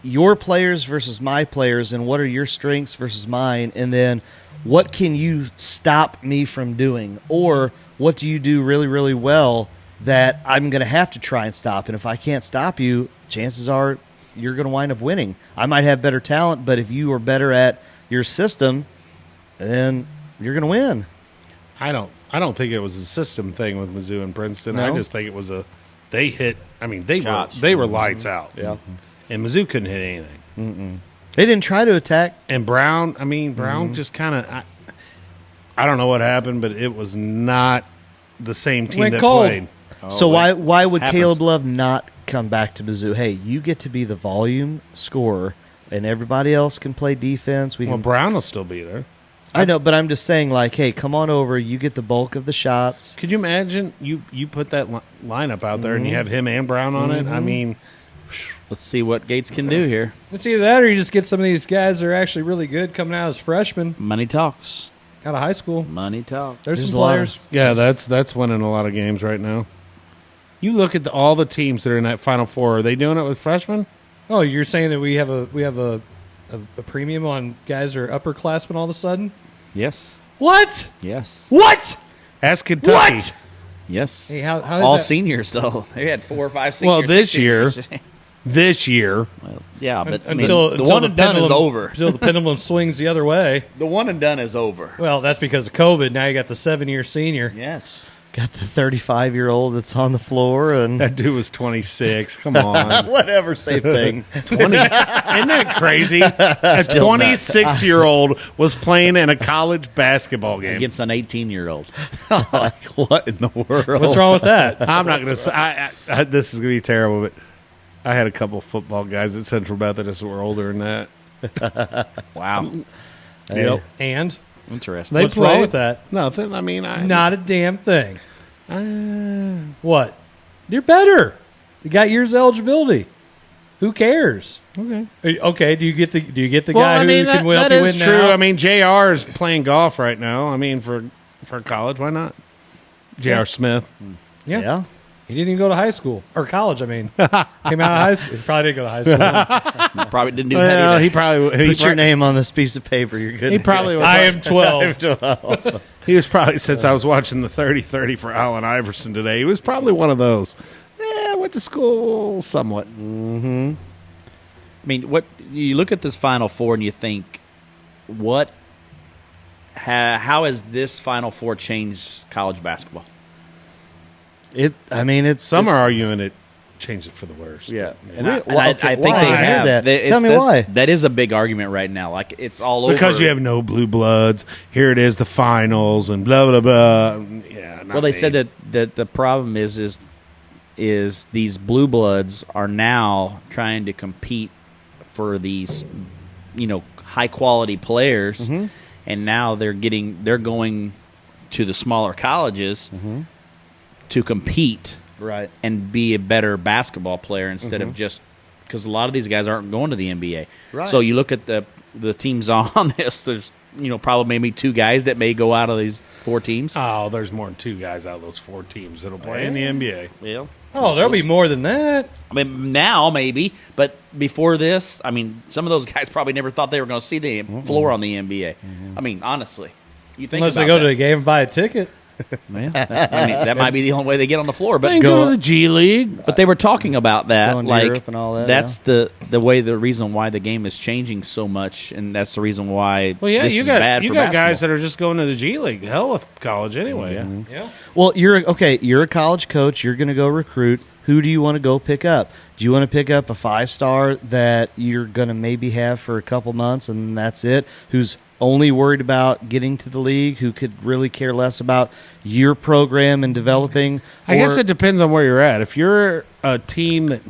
your players versus my players, and what are your strengths versus mine, and then what can you stop me from doing, or what do you do really, really well that I'm going to have to try and stop, and if I can't stop you, chances are you're going to wind up winning. I might have better talent, but if you are better at your system, then you're going to win. I don't think it was a system thing with Mizzou and Princeton. No? I just think it was they hit. I mean, they Shots. were lights out. Yeah. And Mizzou couldn't hit anything. They didn't try to attack. And Brown just kind of. I don't know what happened, but it was not the same team Went that cold. played. So why would happens. Caleb Love not come back to Mizzou? Hey, you get to be the volume scorer, and everybody else can play defense. Well, Brown will still be there. I know, but I'm just saying, like, hey, come on over. You get the bulk of the shots. Could you imagine you put that lineup out there and you have him and Brown on it? I mean, Let's see what Gates can do here. It's either that or you just get some of these guys that are actually really good coming out as freshmen Money talks. out of high school. Money talks. There's There's some a lot of- players. yeah, that's winning a lot of games right now. You look at all the teams that are in that Final Four. Are they doing it with freshmen? Oh, you're saying that we have a premium on guys that are upperclassmen all of a sudden? Yes. What? Yes. What? Ask Kentucky. What? Yes. Hey, how does All that- seniors, though. They had 4 or 5 seniors. Well, this year, seniors. this year, Well, yeah, but I mean, Until the one and done is pendulum- over. Until the pendulum swings the other way. The one and done is over. Well, that's because of COVID. Now you got the 7-year senior. Yes. Got the 35-year-old that's on the floor, and that dude was 26. Come on. whatever, same thing. 20. Isn't that crazy? A 26-year-old was playing in a college basketball game. Against an 18-year-old. Like, what in the world? What's wrong with that? I'm not going to say this is going to be terrible, but I had a couple of football guys at Central Methodist that were older than that. Wow. Yep. And Interesting. They what's wrong played. with that? Nothing. I mean, Not a damn thing. What? You're better. You got years of eligibility. Who cares? Okay. Okay. Do you get the Well, guy I mean, who can help that you is win true. now? I mean, JR is playing golf right now. I mean, for college, why not? JR Smith. Yeah. He didn't even go to high school or college. I mean, came out of high school. He probably didn't go to high school. Probably didn't do that either. He probably Put your name on this piece of paper. You're good. He probably was. I am 12. 12. He was probably, since I was watching the 30-30 for Allen Iverson today, he was probably one of those. Yeah, went to school somewhat. Mm-hmm. I mean, what you look at this Final Four and you think, how has this Final Four changed college basketball? Some are arguing it changed it for the worst. Yeah, and I think they have. That. Tell me why. That is a big argument right now. Like it's all over because you have no blue bloods. Here it is, the finals, and blah blah blah. Yeah. Well, they said that the problem is these blue bloods are now trying to compete for these, high quality players, and now they're going to the smaller colleges to compete, right, and be a better basketball player instead of just because a lot of these guys aren't going to the NBA. Right. So you look at the teams on this. There's probably maybe 2 guys that may go out of these 4 teams. Oh, there's more than 2 guys out of those 4 teams that'll play in the NBA. Yeah. Oh, there'll be more than that. I mean, now maybe, but before this, I mean, some of those guys probably never thought they were going to see the floor on the NBA. I mean, honestly, you think unless about they go that. to the game and buy a ticket. That might be the only way they get on the floor. But They can go to the G League. But they were talking about that, Going to like Europe and all that, that's the reason why the game is changing so much, and that's the reason why. Well, yeah, this you is got bad you for got basketball. guys that are just going to the G League. Hell with college anyway. Yeah. Well, you're a college coach. You're going to go recruit. Who do you want to go pick up? Do you want to pick up a 5-star that you're going to maybe have for a couple months and that's it? Who's only worried about getting to the league? Who could really care less about your program and developing? I guess it depends on where you're at. If you're a team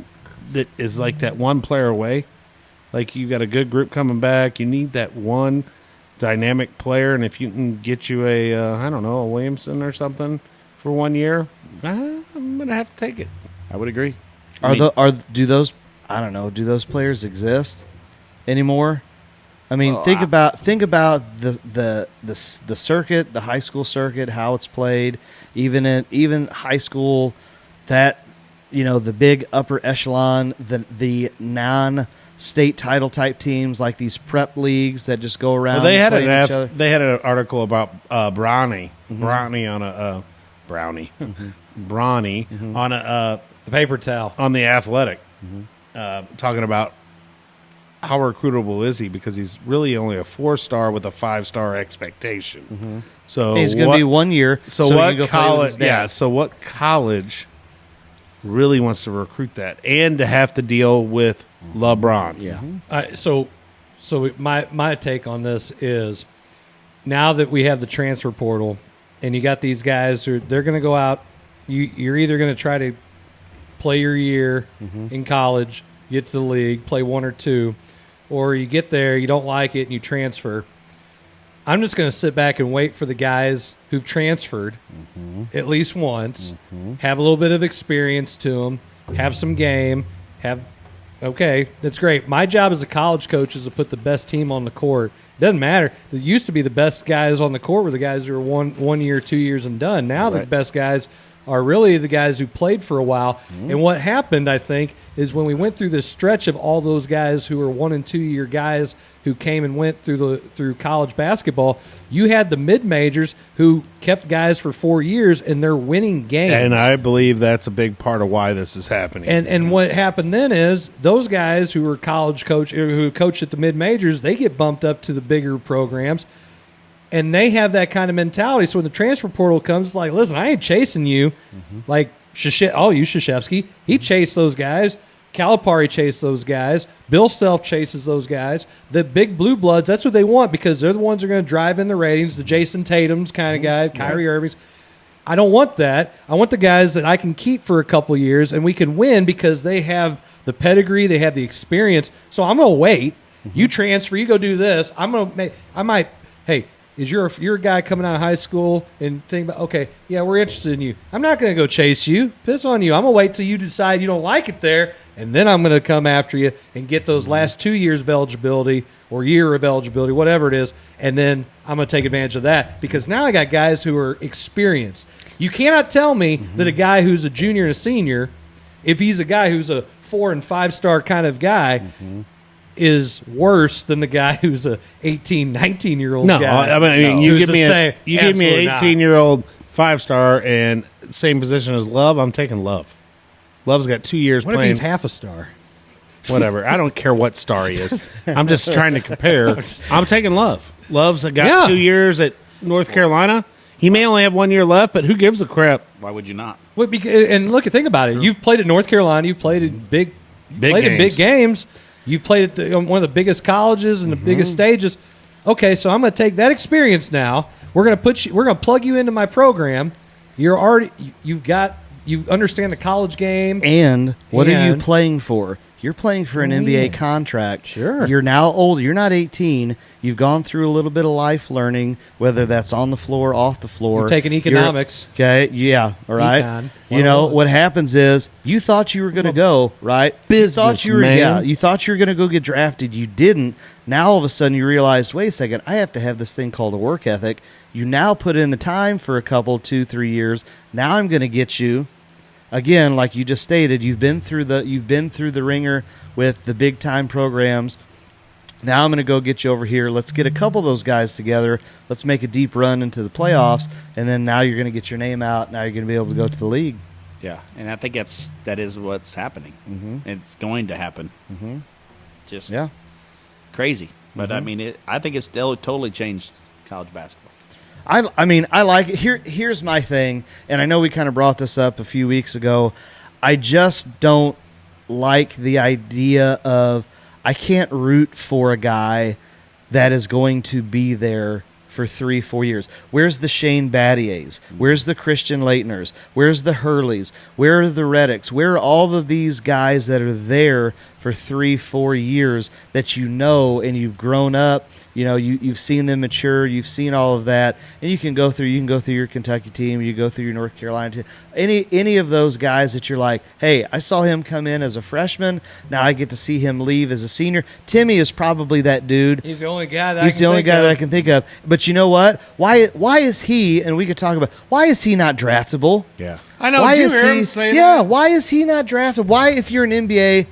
that is like that one player away, like you got a good group coming back, you need that one dynamic player, and if you can get you a Williamson or something for 1 year, I'm gonna have to take it. I would agree. Do those players exist anymore? I mean, think about the circuit, the high school circuit, how it's played, even high school, that the big upper echelon, the non-state title type teams like these prep leagues that just go around. Well, they had each other. they had an article about Bronny on a Brownie, Bronny on a The paper towel. on the Athletic, talking about how recruitable is he, because he's really only a 4-star with a 5-star expectation. So And he's going to be 1 year. So he can what go play with college? his dad. Yeah. So what college really wants to recruit that and to have to deal with LeBron? Yeah. So my take on this is, now that we have the transfer portal and you got these guys who they're going to go out, you're either going to try to play your year in college, get to the league, play 1 or 2, or you get there, you don't like it, and you transfer. I'm just going to sit back and wait for the guys who've transferred at least once, have a little bit of experience to them, have some game, okay, that's great. My job as a college coach is to put the best team on the court. It doesn't matter. It used to be the best guys on the court were the guys who were 1 year, 2 years and done. Now the best guys are really the guys who played for a while. And what happened, I think, is when we went through this stretch of all those guys who were 1 and 2 year guys who came and went through college basketball, you had the mid-majors who kept guys for 4 years, and they're winning games. And I believe that's a big part of why this is happening. And what happened then is those guys who were college who coached at the mid-majors, they get bumped up to the bigger programs. And they have that kind of mentality. So when the transfer portal comes, it's like, listen, I ain't chasing you. Like, Krzyzewski, he chased those guys. Calipari chased those guys. Bill Self chases those guys. The big blue bloods, that's what they want, because they're the ones who are going to drive in the ratings, the Jason Tatum's kind of guy, Kyrie Irving's. I don't want that. I want the guys that I can keep for a couple years, and we can win because they have the pedigree, they have the experience. So I'm going to wait. You transfer, you go do this. is you're a guy coming out of high school and think about, okay, yeah, we're interested in you. I'm not going to go chase you, piss on you. I'm going to wait till you decide you don't like it there, and then I'm going to come after you and get those last 2 years of eligibility or year of eligibility, whatever it is, and then I'm going to take advantage of that because now I got guys who are experienced. You cannot tell me that a guy who's a junior and a senior, if he's a guy who's a 4- and 5-star kind of guy, is worse than the guy who's a 18, 19-year-old guy. No, I mean, you give me an Absolutely not. 18-year-old 5-star and same position as Love, I'm taking Love. Love's got 2 years What playing. if he's half a star? Whatever. I don't care what star he is. I'm just trying to compare. I'm taking Love. Love's got 2 years at North Carolina. He may only have 1 year left, but who gives a crap? Why would you not? Well, and look, think about it. You've played at North Carolina. You've played in big games. You've played at one of the biggest colleges and the biggest stages. Okay, so I'm going to take that experience now. We're going to plug you into my program. You understand the college game. And what are you playing for? You're playing for an NBA contract. Sure. You're now older. You're not 18. You've gone through a little bit of life learning, whether that's on the floor, off the floor. You're taking economics. Okay, yeah, all right. Econ. You know, what happens is you thought you were going to go, right? Business, you thought you were going to go get drafted. You didn't. Now all of a sudden you realize, wait a second, I have to have this thing called a work ethic. You now put in the time for a couple, 2-3 years. Now I'm going to get you. Again, like you just stated, you've been through the ringer with the big time programs. Now I'm going to go get you over here. Let's get a couple of those guys together. Let's make a deep run into the playoffs, and then now you're going to get your name out. Now you're going to be able to go to the league. Yeah, and I think that is what's happening. It's going to happen. Just crazy, but I mean, I think it's totally changed college basketball. I mean, I like it. Here's my thing, and I know we kind of brought this up a few weeks ago. I just don't like the idea of I can't root for a guy that is going to be there for 3-4 years. Where's the Shane Battiers? Where's the Christian Leitners? Where's the Hurleys? Where are the Reddicks? Where are all of these guys that are there for 3-4 years that you know and you've grown up? You know, you've seen them mature. You've seen all of that, and you can go through your Kentucky team. You go through your North Carolina team. Any of those guys that you're like, hey, I saw him come in as a freshman. Now I get to see him leave as a senior. Timmy is probably that dude. He's the only guy that I can think of. But you know what? Why is he? And we could talk about why is he not draftable? Yeah, I know. Why Did is you hear he? him say Yeah, that? why is he not drafted? Why, if you're an NBA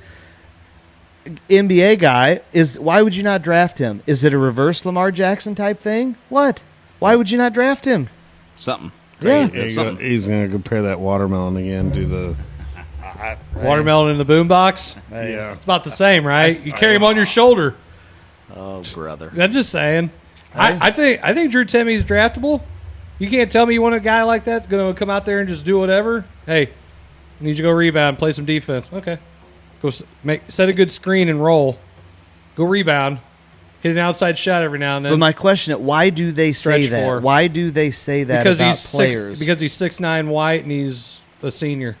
guy, why would you not draft him? Is it a reverse Lamar Jackson type thing? What? Why would you not draft him? Something. Yeah. He's going to compare that watermelon again to the watermelon in the boombox. Yeah, It's about the same, right? You carry him on your shoulder. Oh, brother. I'm just saying. I think Drew Timmy's draftable. You can't tell me you want a guy like that going to come out there and just do whatever. Hey, I need you to go rebound, play some defense. Okay. Go set a good screen and roll. Go rebound. Hit an outside shot every now and then. But my question is, why do they say that? Floor. Why do they say that because about he's players? Because he's 6'9", white, and he's a senior.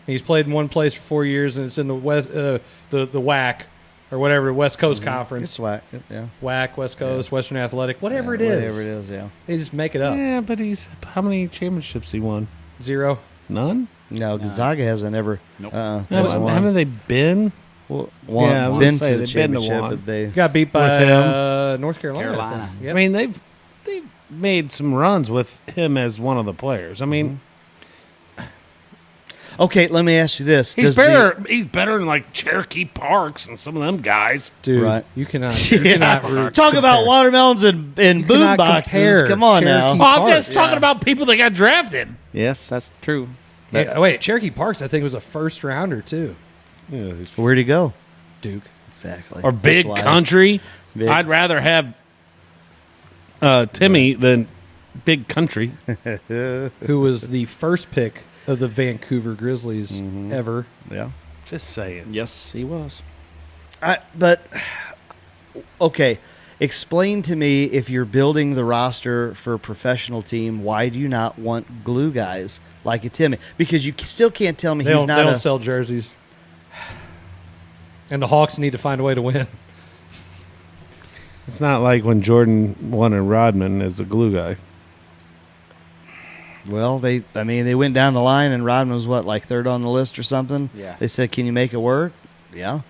He's played in one place for 4 years, and it's in the West, the WAC or whatever, West Coast Conference. It's WAC, yeah. WAC, West Coast, Western Athletic, whatever it is. Yeah. They just make it up. Yeah, but how many championships he won? 0. None. No, Gonzaga hasn't ever. Nope. Haven't they been? Well, I was been gonna say, to the they've been to championship, one. but they Got beat by North Carolina. I think. Yep. I mean, they've made some runs with him as one of the players. I mean, Okay, let me ask you this: he's better. He's better than like Cherokee Parks and some of them guys. Dude, Right. you cannot talk about watermelons and boom boxes. Come on Cherokee now. I'm just talking about people that got drafted. Yes, that's true. Hey, wait, Cherokee Parks, I think, was a first rounder too. Yeah, Where'd he go? Duke. Exactly. or Big That's why. Country. Big- I'd rather have Timmy than Big Country. Who was the first pick of the Vancouver Grizzlies ever. Yeah. Just saying. Yes, he was. But okay, explain to me, if you're building the roster for a professional team, why do you not want glue guys like a Timmy? Because you still can't tell me They he's don't not sell jerseys. And the Hawks need to find a way to win. It's not like when Jordan wanted Rodman as a glue guy. Well, they went down the line, and Rodman was like third on the list or something. Yeah. They said, "Can you make it work?" Yeah.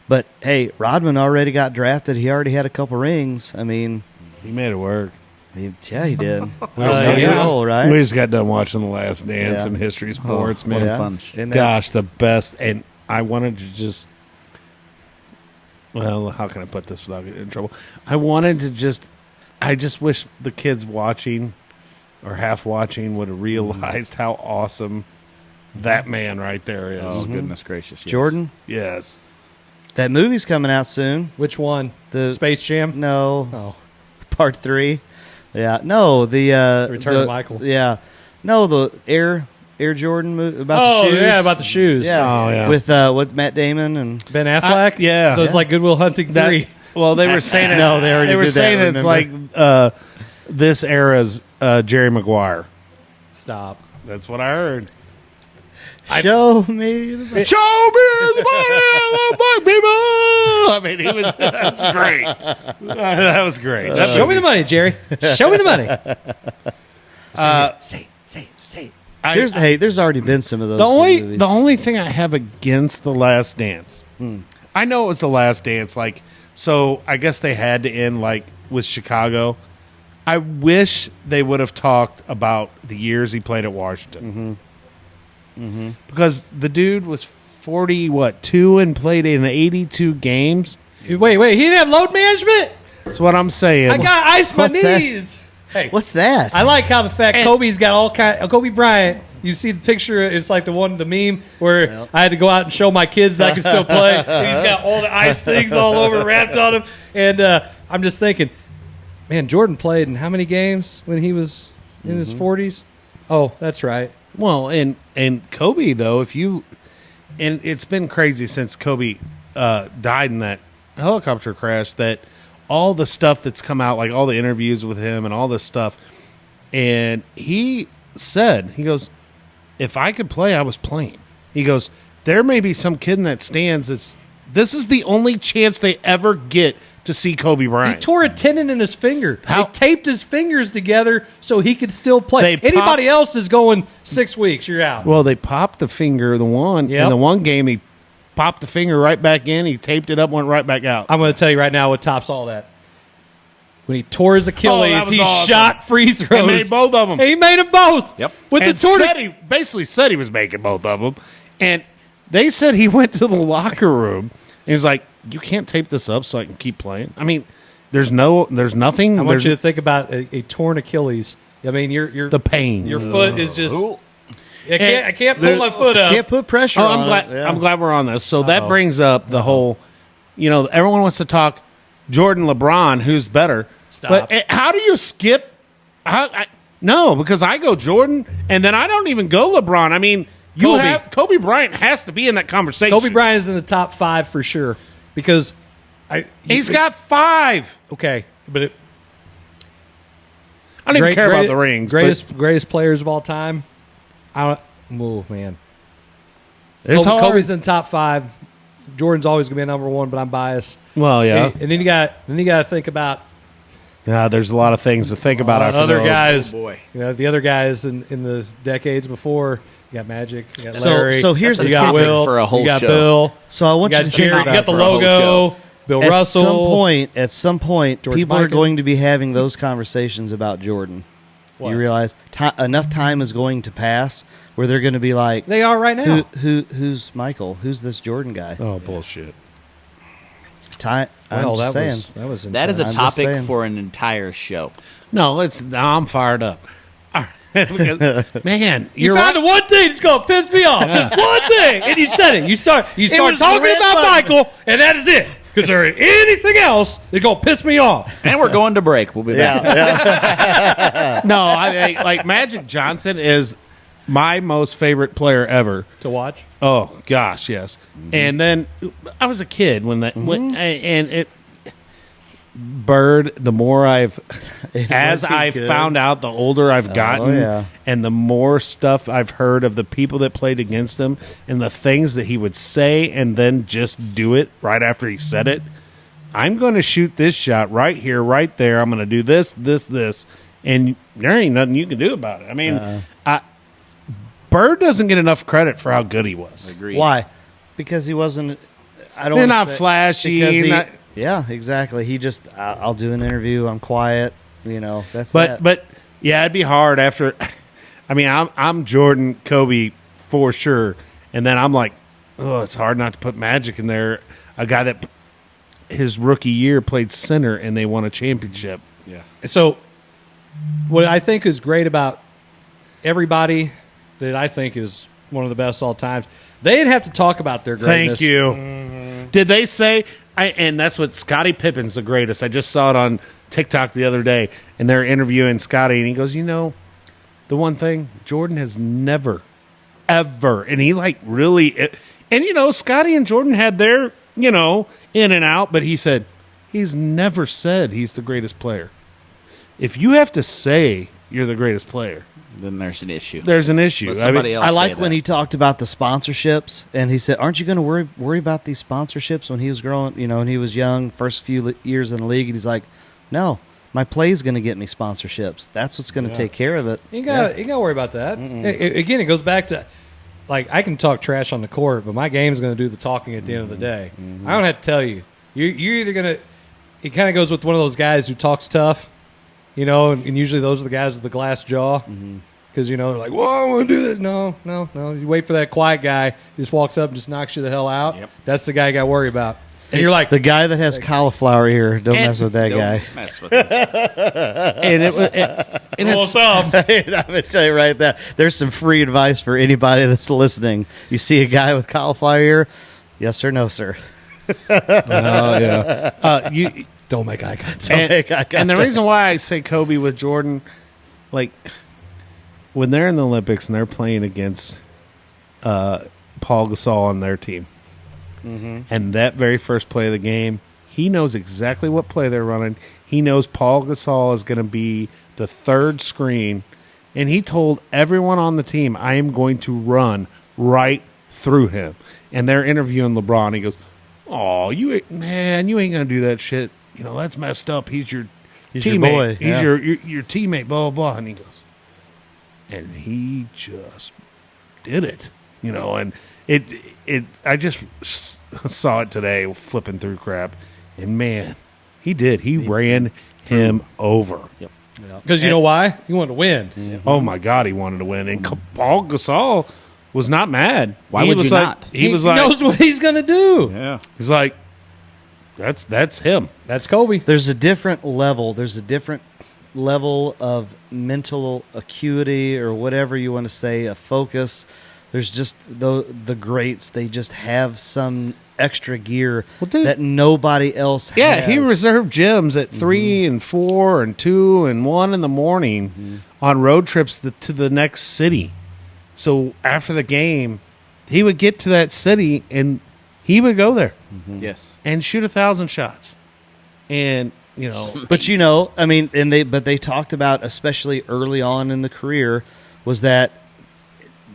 But hey, Rodman already got drafted. He already had a couple rings. I mean, he made it work. He did. Right? We just got done watching The Last Dance in history sports, man. Fun. Gosh, the best. And I wanted to just. Well, how can I put this without getting in trouble? I just wish the kids watching or half watching would have realized how awesome that man right there is. Oh, goodness gracious. Yes. Jordan? Yes. That movie's coming out soon. Which one? The Space Jam? No. Oh. Part 3. Yeah. No, the Return of Michael. Yeah. No, the Air Jordan movie about the shoes. Oh, yeah, about the shoes. Yeah. Oh, yeah. With Matt Damon and Ben Affleck? Yeah. So it's like Good Will Hunting 3. Well, they were saying it's, No, they already were did saying that, it's like this era's Jerry Maguire. Stop. That's what I heard. Show me the money. Show me the money, people. I mean, that's great. That was great. Show me the money, Jerry. Show me the money. Say. There's already been some of those. The only thing I have against The Last Dance, I know it was The Last Dance. Like, so I guess they had to end like with Chicago. I wish they would have talked about the years he played at Washington. Because the dude was 42 and played in 82 games. Wait, he didn't have load management? That's what I'm saying. I got ice my knees. Hey, what's that? I like how the fact Kobe's got all kind. Kobe Bryant. You see the picture? It's like the meme where I had to go out and show my kids that I can still play. And he's got all the ice things all over wrapped on him, and I'm just thinking, man, Jordan played in how many games when he was in his 40s? Oh, that's right. Well, and Kobe though, and it's been crazy since Kobe died in that helicopter crash, that all the stuff that's come out, like all the interviews with him and all this stuff, and he goes, if I could play, I was playing. He goes, there may be some kid in that stands this is the only chance they ever get to see Kobe Bryant. He tore a tendon in his finger. They taped his fingers together so he could still play. Anybody else is going 6 weeks, you're out. Well, they popped the finger, in the one game, he popped the finger right back in, he taped it up, went right back out. I'm going to tell you right now what tops all that. When he tore his Achilles, he shot free throws. He made both of them. He made them both. Yep. With and the torn. He basically said he was making both of them. And they said he went to the locker room and he was like, you can't tape this up so I can keep playing. I mean, there's nothing. I want you to think about a torn Achilles. I mean, you're the pain. Your foot is just. I can't pull my foot up. Can't put pressure on it. Yeah. I'm glad we're on this. So that brings up the whole, everyone wants to talk Jordan, LeBron, who's better. Stop. But how do you skip? No, because I go Jordan, and then I don't even go LeBron. I mean, Kobe Bryant has to be in that conversation. Kobe Bryant is in the top 5 for sure because he's got 5. Okay, but I don't even care about the rings. Greatest players of all time. Man, it's hard. Kobe's in the top 5. Jordan's always going to be number 1, but I'm biased. Well, yeah, and then you got to think about. Yeah, there's a lot of things to think about after other those. guys. Oh boy, the other guys in the decades before. You got Magic. You got Larry. So here's the topic for a whole you got show. Bill. So I want you to think about you got the logo. Bill Russell. At some point, George people Mikan. are going to be having those conversations about Jordan. What? You realize enough time is going to pass where they're going to be like, they are right now. Who's Michael? Who's this Jordan guy? Oh, bullshit. It's time. I'm just saying. That is a I'm just topic saying. for an entire show. No, I'm fired up. Man, You found the one thing that's going to piss me off. Just one thing. And you said it. You start was talking red about button. Michael, and that is it. Because there ain't anything else that's going to piss me off. And we're going to break. We'll be back. No, I like Magic Johnson is my most favorite player ever To watch? Oh gosh, yes. And then I was a kid when that and it Bird. The more I've found out, the older I've gotten, and the more stuff I've heard of the people that played against him and the things that he would say and then just do it right after he said it. I'm going to shoot this shot right here, right there. I'm going to do this, and there ain't nothing you can do about it. I mean, Bird doesn't get enough credit for how good he was. Agreed. Why? Because he wasn't. I don't. They're wanna not say- flashy. because he- not- yeah, exactly. He just. I'll do an interview. I'm quiet. That's. but yeah, it'd be hard after. I mean, I'm Jordan, Kobe for sure, and then I'm like, oh, it's hard not to put Magic in there. A guy that his rookie year played center and they won a championship. Yeah. So, what I think is great about everybody that I think is one of the best all times, they'd have to talk about their greatness. Thank you. Did they say? And that's what Scottie Pippen's the greatest. I just saw it on TikTok the other day, and they're interviewing Scottie, and he goes, the one thing Jordan has never, ever, and he really, and Scottie and Jordan had their, in and out, but he said he's never said he's the greatest player. If you have to say you're the greatest player, then there's an issue. There's an issue. Let somebody else I say like that. when he talked about the sponsorships, and he said, "Aren't you going to worry about these sponsorships?" When he was growing, when he was young, first few years in the league, and he's like, "No, my play is going to get me sponsorships. That's what's going to take care of it." You got to worry about that. Again, it goes back to, I can talk trash on the court, but my game is going to do the talking at the end of the day. I don't have to tell you. You're either going to. It kind of goes with one of those guys who talks tough, and usually those are the guys with the glass jaw. Because, they're like, whoa, I want to do this. No. You wait for that quiet guy who just walks up and just knocks you the hell out. Yep. That's the guy you got to worry about. And you're like, the guy that has cauliflower ear. Don't mess with that guy. Don't mess with him. and it's I'm gonna tell you right there. There's some free advice for anybody that's listening. You see a guy with cauliflower ear? Yes or no, sir? you don't make eye contact. And the reason why I say Kobe with Jordan, when they're in the Olympics and they're playing against Paul Gasol on their team, and that very first play of the game, he knows exactly what play they're running. He knows Paul Gasol is going to be the third screen, and he told everyone on the team, I am going to run right through him. And they're interviewing LeBron. He goes, oh, you ain't going to do that shit. That's messed up. He's your He's teammate. your boy. He's Yeah. your teammate, blah, blah, blah. And he goes, and he just did it, and I just saw it today flipping through crap, and man, he did. He ran him over. Yep. Because you know why? He wanted to win. Oh, my God, he wanted to win. And Paul Gasol was not mad. Why He would was you like, not? He was He like, knows what he's going to do. Yeah. he's like, that's him. That's Kobe. There's a different level. There's a different level of mental acuity or whatever you want to say, a focus. There's just the greats. They just have some extra gear that nobody else has. Yeah, he reserved gyms at 3 and 4 and 2 and 1 in the morning on road trips to the next city. So after the game, he would get to that city and he would go there Yes. and shoot 1,000 shots. And But they talked about, especially early on in the career, was that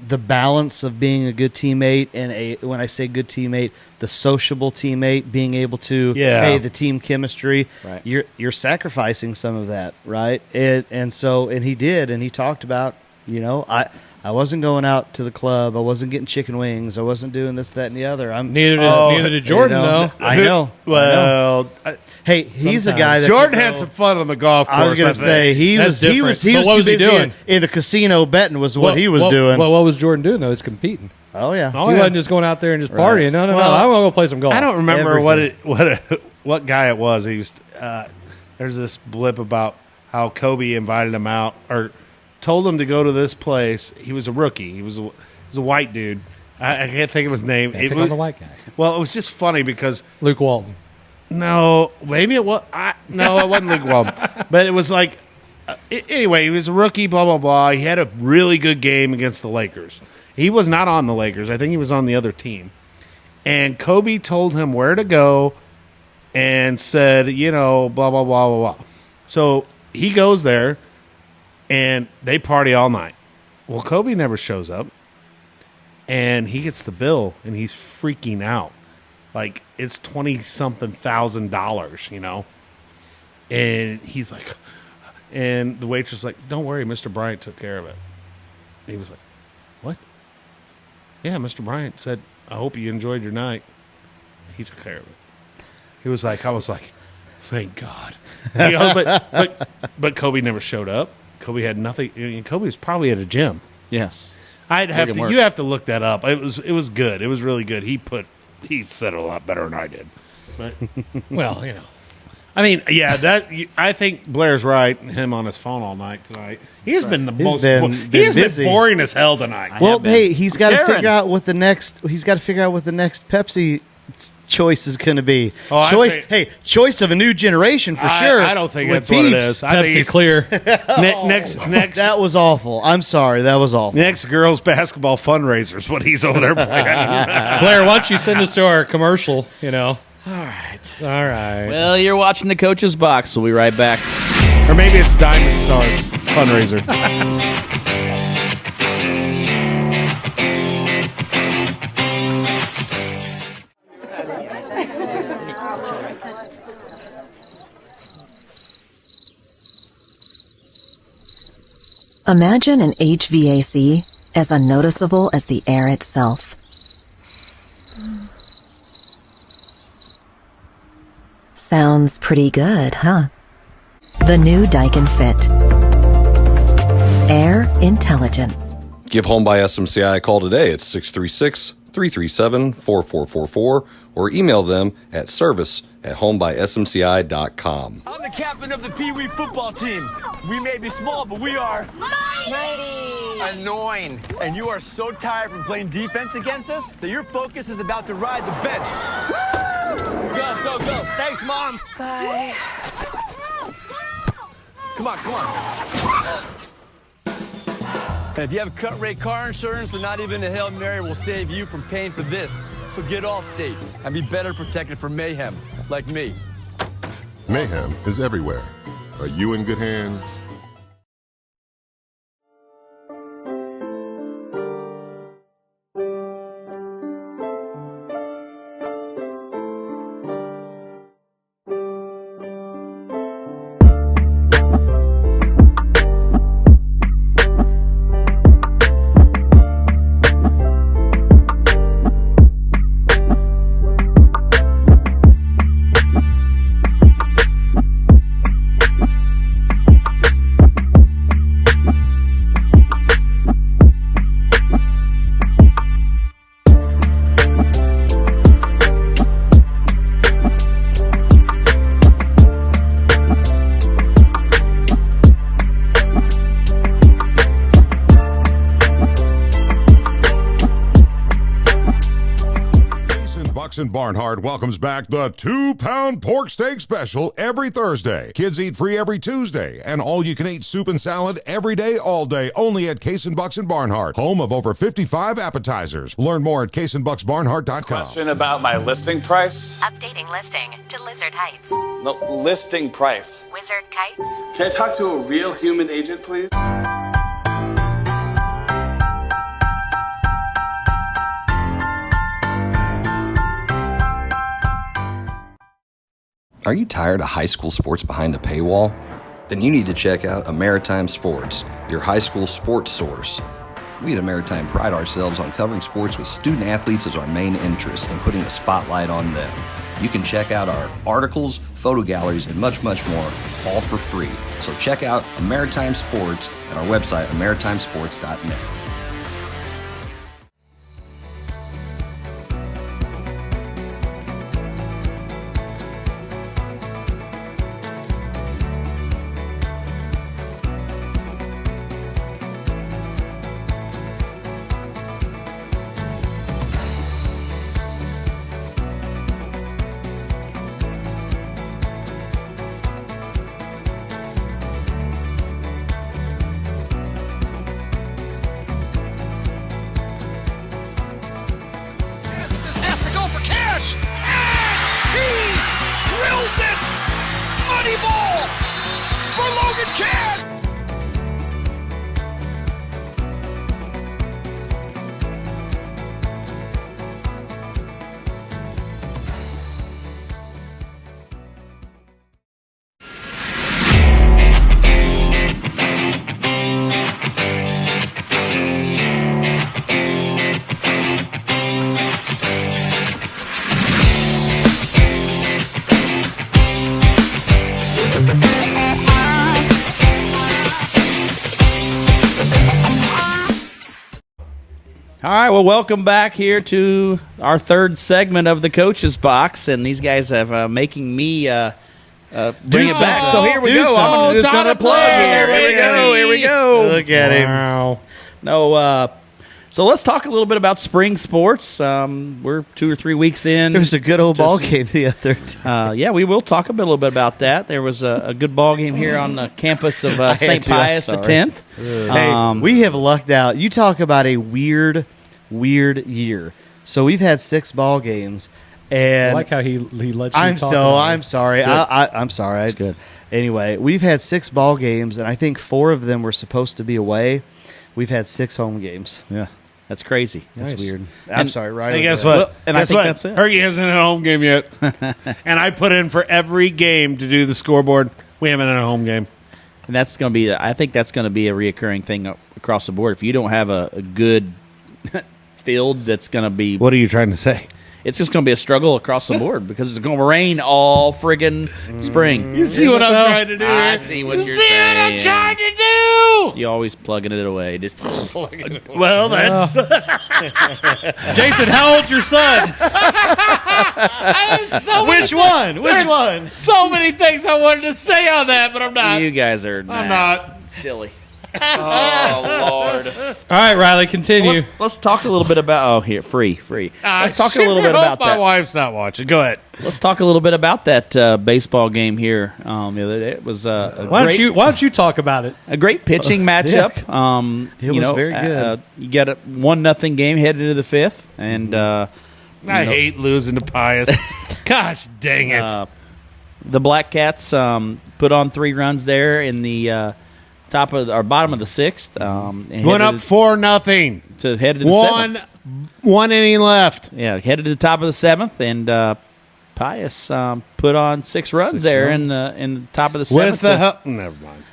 the balance of being a good teammate and when I say good teammate, the sociable teammate, being able to, the team chemistry, Right. you're sacrificing some of that, right? And he did, and he talked about, I wasn't going out to the club, I wasn't getting chicken wings, I wasn't doing this, that, and the other. Neither did Jordan, though. I know. well, Hey, he's a guy that Jordan had some fun on the golf course. I was going to say he was But too what busy was he doing? in the casino betting was what he was doing. Well, what was Jordan doing, though? He's competing. Oh yeah, He wasn't just going out there and just partying. No, Well, I'm going to go play some golf. I don't remember Everything. what guy it was. He was there's this blip about how Kobe invited him out or told him to go to this place. He was a rookie. He was a white dude. I can't think of his name. Pick on the white guy. Well, it was just funny because Luke Walton. no, maybe it was. No, it wasn't Luke Walton. But it was like anyway. He was a rookie. Blah blah blah. He had a really good game against the Lakers. He was not on the Lakers. I think he was on the other team. And Kobe told him where to go and said, blah, blah, blah, blah, blah. So he goes there, and they party all night. Well, Kobe never shows up, and he gets the bill, and he's freaking out. like it's $20-something thousand, you know. And he's like, and the waitress like, don't worry, Mr. Bryant took care of it. And he was like, what? Yeah, Mr. Bryant said, I hope you enjoyed your night. He took care of it. He was like, I was like, thank God. You know, but Kobe never showed up. Kobe had nothing. I mean, Kobe was probably at a gym. Yes. You have to look that up. It was good. It was really good. He said it a lot better than I did. But well, you know. I mean, yeah, I think Blair's right. Him on his phone all night tonight. He's been the most. He has been boring as hell tonight. Well, hey, he's got to figure out what the next. He's got to figure out what the next Pepsi choice is going to be. Choice of a new generation for sure. I don't think that's what it is. I think Pepsi Clear. Next. That was awful. I'm sorry. That was awful. Next girls basketball fundraiser is what he's over there playing. Blair, why don't you send us to our commercial? You know. All right. Well, you're watching the Coach's Box. We'll be right back. Or maybe it's Diamond Stars fundraiser. Imagine an HVAC as unnoticeable as the air itself. Sounds pretty good, huh? The new Daikin Fit. Air intelligence. Give Home by SMCI a call today at 636-337-4444 or email them at service@homebysmci.com. I'm the captain of the Pee Wee football team. We may be small, but we are mighty, annoying. And you are so tired from playing defense against us that your focus is about to ride the bench. Go, go, go. Thanks, Mom. Bye. Come on. And if you have cut rate car insurance, then not even a Hail Mary will save you from paying for this. So get Allstate and be better protected from mayhem, like me. Mayhem is everywhere. Are you in good hands? And Barnhart welcomes back the 2-pound pork steak special every Thursday. Kids eat free every Tuesday, and all-you-can-eat soup and salad every day, all day, only at Case and Bucks and Barnhart, home of over 55 appetizers. Learn more at caseandbucksbarnhart.com. Question about my listing price? Updating listing to Lizard Heights. No, listing price. Wizard Kites. Can I talk to a real human agent, please? Are you tired of high school sports behind a paywall? Then you need to check out Maritime Sports, your high school sports source. We at Maritime pride ourselves on covering sports with student athletes as our main interest and putting a spotlight on them. You can check out our articles, photo galleries, and much, much more, all for free. So check out Maritime Sports at our website, maritimesports.net. All right, well, welcome back here to our third segment of the Coach's Box, and these guys have making me bring it back. So here we go. I'm just going to plug here. Here we go. Look at him. Wow. No, so let's talk a little bit about spring sports. We're 2 or 3 weeks in. There was a good old ball game the other time. Yeah, we will talk a little bit about that. There was a good ball game here on the campus of St. Pius X. Hey, we have lucked out. You talk about a weird year. So we've had 6 ball games, and I like how he let you I'm talk about it. I'm sorry. I'm sorry. It's good. Anyway, we've had 6 ball games, and I think 4 of them were supposed to be away. We've had 6 home games. Yeah, that's crazy. That's weird. I'm And- sorry, Riley. Hey, guess what? Well, and I think that's it. Herky hasn't had a home game yet. And I put in for every game to do the scoreboard. We haven't had a home game. And that's going to be, I think that's going to be a reoccurring thing across the board. If you don't have a good field, that's going to be, What are you trying to say? it's just going to be a struggle across the board because it's going to rain all friggin' spring. You see what I'm trying to do? I see what you're saying. I'm trying to do? You always plugging it away. Just Well, that's Jason, how old's your son? Which one? Which one? so many things I wanted to say on that, but I'm not. you guys are I'm not. silly. Oh Lord! All right, Riley, continue. Let's talk a little bit about free. Let's talk a little bit about my that. wife's not watching. Go ahead. Let's talk a little bit about that baseball game here. It was Why don't you talk about it? a great pitching matchup. It was very good. You got a 1-0 game headed into the 5th, and I hate losing to Pius. Gosh dang it. the Black Cats put on 3 runs there in the bottom of the 6th. Went up 4-0. to head to the 7th. One inning left. Yeah, headed to the top of the 7th, and Pius put on 6 runs 6 there runs. in the top of the 7th With the help. Never mind.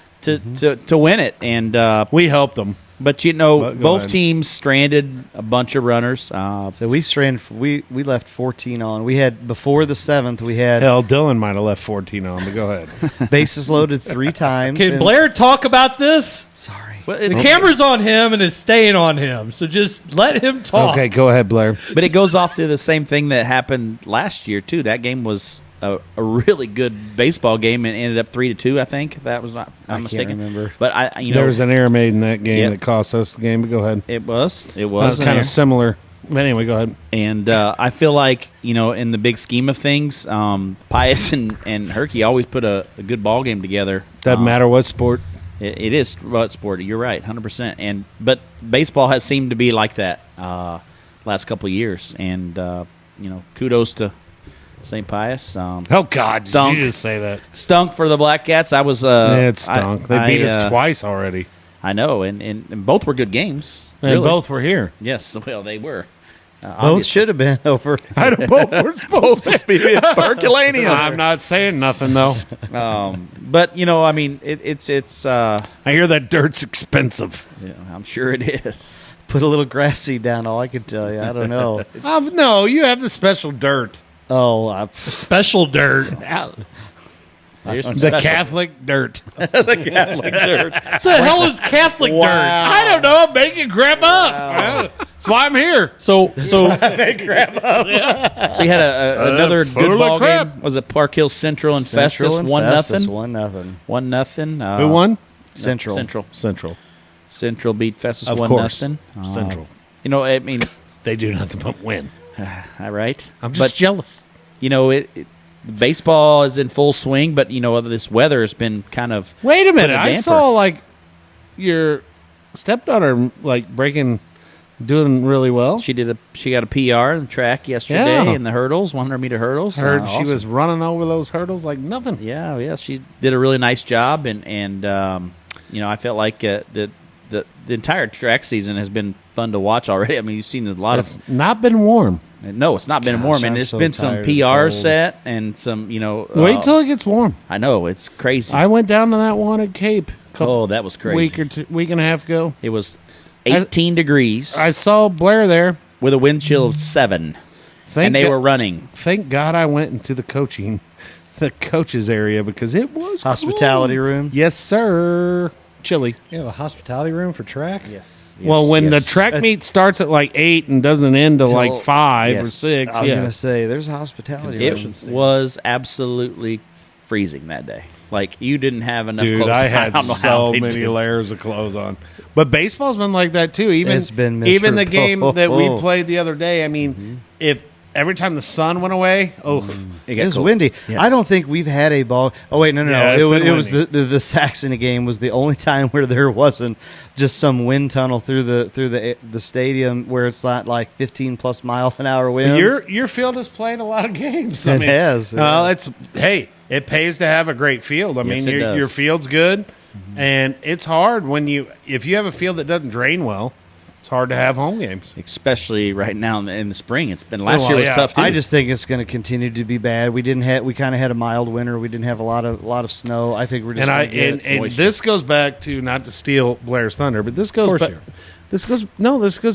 to win it. And We helped them. but Go both ahead. teams stranded a bunch of runners. So we left 14 on. We had before the 7th. We had Hell, Dylan might have left 14 on, but go ahead. bases loaded 3 times. Can and- Blair talk about this? Sorry. The camera's on him and it's staying on him, so just let him talk. Okay, go ahead, Blair. But it goes off to the same thing that happened last year too. That game was a really good baseball game and ended up 3-2. I think if that was not I'm can't mistaken. remember. But There was an error made in that game Yep. that cost us the game, but go ahead. it was That was an kind error. of similar. But anyway, go ahead. And I feel like, in the big scheme of things, Pius and Herky always put a good ball game together. Doesn't matter what sport. It is what sport. You're right, 100%. But baseball has seemed to be like that last couple of years. And kudos to St. Pius. Oh God, did stunk, you just say that? Stunk for the Black Cats. I was. It stunk. They beat us I twice already, I know, and both were good games. and really. both were here. Yes, well, they were. Both should have been over. Both were supposed to be. Herculaneum. I'm not saying nothing though. But it's. I hear that dirt's expensive. I'm sure it is. Put a little grass seed down. All I can tell you. I don't know. No, you have the special dirt. Special dirt. There's some The special- Catholic dirt. the Catholic dirt. What the hell is Catholic dirt? I don't know. I'm making crap up. That's why I'm here. So So you had another full good of ball crap. game. Was it Park Hill Central and Central Festus? and 1-0. Festus, 1-0. 1-0. Who won? Central. Central beat Festus Of 1-0. course. Central. I mean, They do nothing but win. all right. I'm just jealous. Baseball is in full swing, but this weather has been kind of. Wait a minute. put I damper. saw your stepdaughter doing really well. She got a PR in the track yesterday Yeah. in the hurdles, 100-meter hurdles. Heard she Awesome. was running over those hurdles like nothing. Yeah, she did a really nice job, and I felt like the entire track season has been fun to watch already. I mean, you've seen a lot It's not been warm. No, it's not been warm, and I'm there's so been some tired of the PRs cold. set and some, Wait till it gets warm. I know it's crazy. I went down to that one at Cape. That was crazy. Week and a half ago. It was 18 degrees I saw Blair there. with a wind chill of 7, and they were running. Thank God I went into the coaches area because it was Hospitality cold. room. Yes, sir. chilly. You have a hospitality room for track? Yes. Well, when the track meet starts at like 8 and doesn't end till like 5 or 6. I was going to say, there's a hospitality room. It was absolutely freezing that day. Like, you didn't have enough Dude, clothes. I had don't know so how they many do it. layers of clothes on. But baseball's been like that too. It's been even the game miserable. that we played the other day. I mean, if every time the sun went away, it was windy. Yeah. I don't think we've had a ball. Oh wait, no. Yeah, It was the Saxony game was the only time where there wasn't just some wind tunnel through the stadium where it's not like 15 plus mile an hour winds. your field has played a lot of games. It has. It pays to have a great field. I Yes, mean, it does. your field's good, and it's hard if you have a field that doesn't drain well. It's hard to have home games, especially right now in the spring. It's been last year was tough too. I just think it's going to continue to be bad. We kind of had a mild winter. We didn't have a lot of snow. I think we're just and this goes back to, not to steal Blair's thunder, but this goes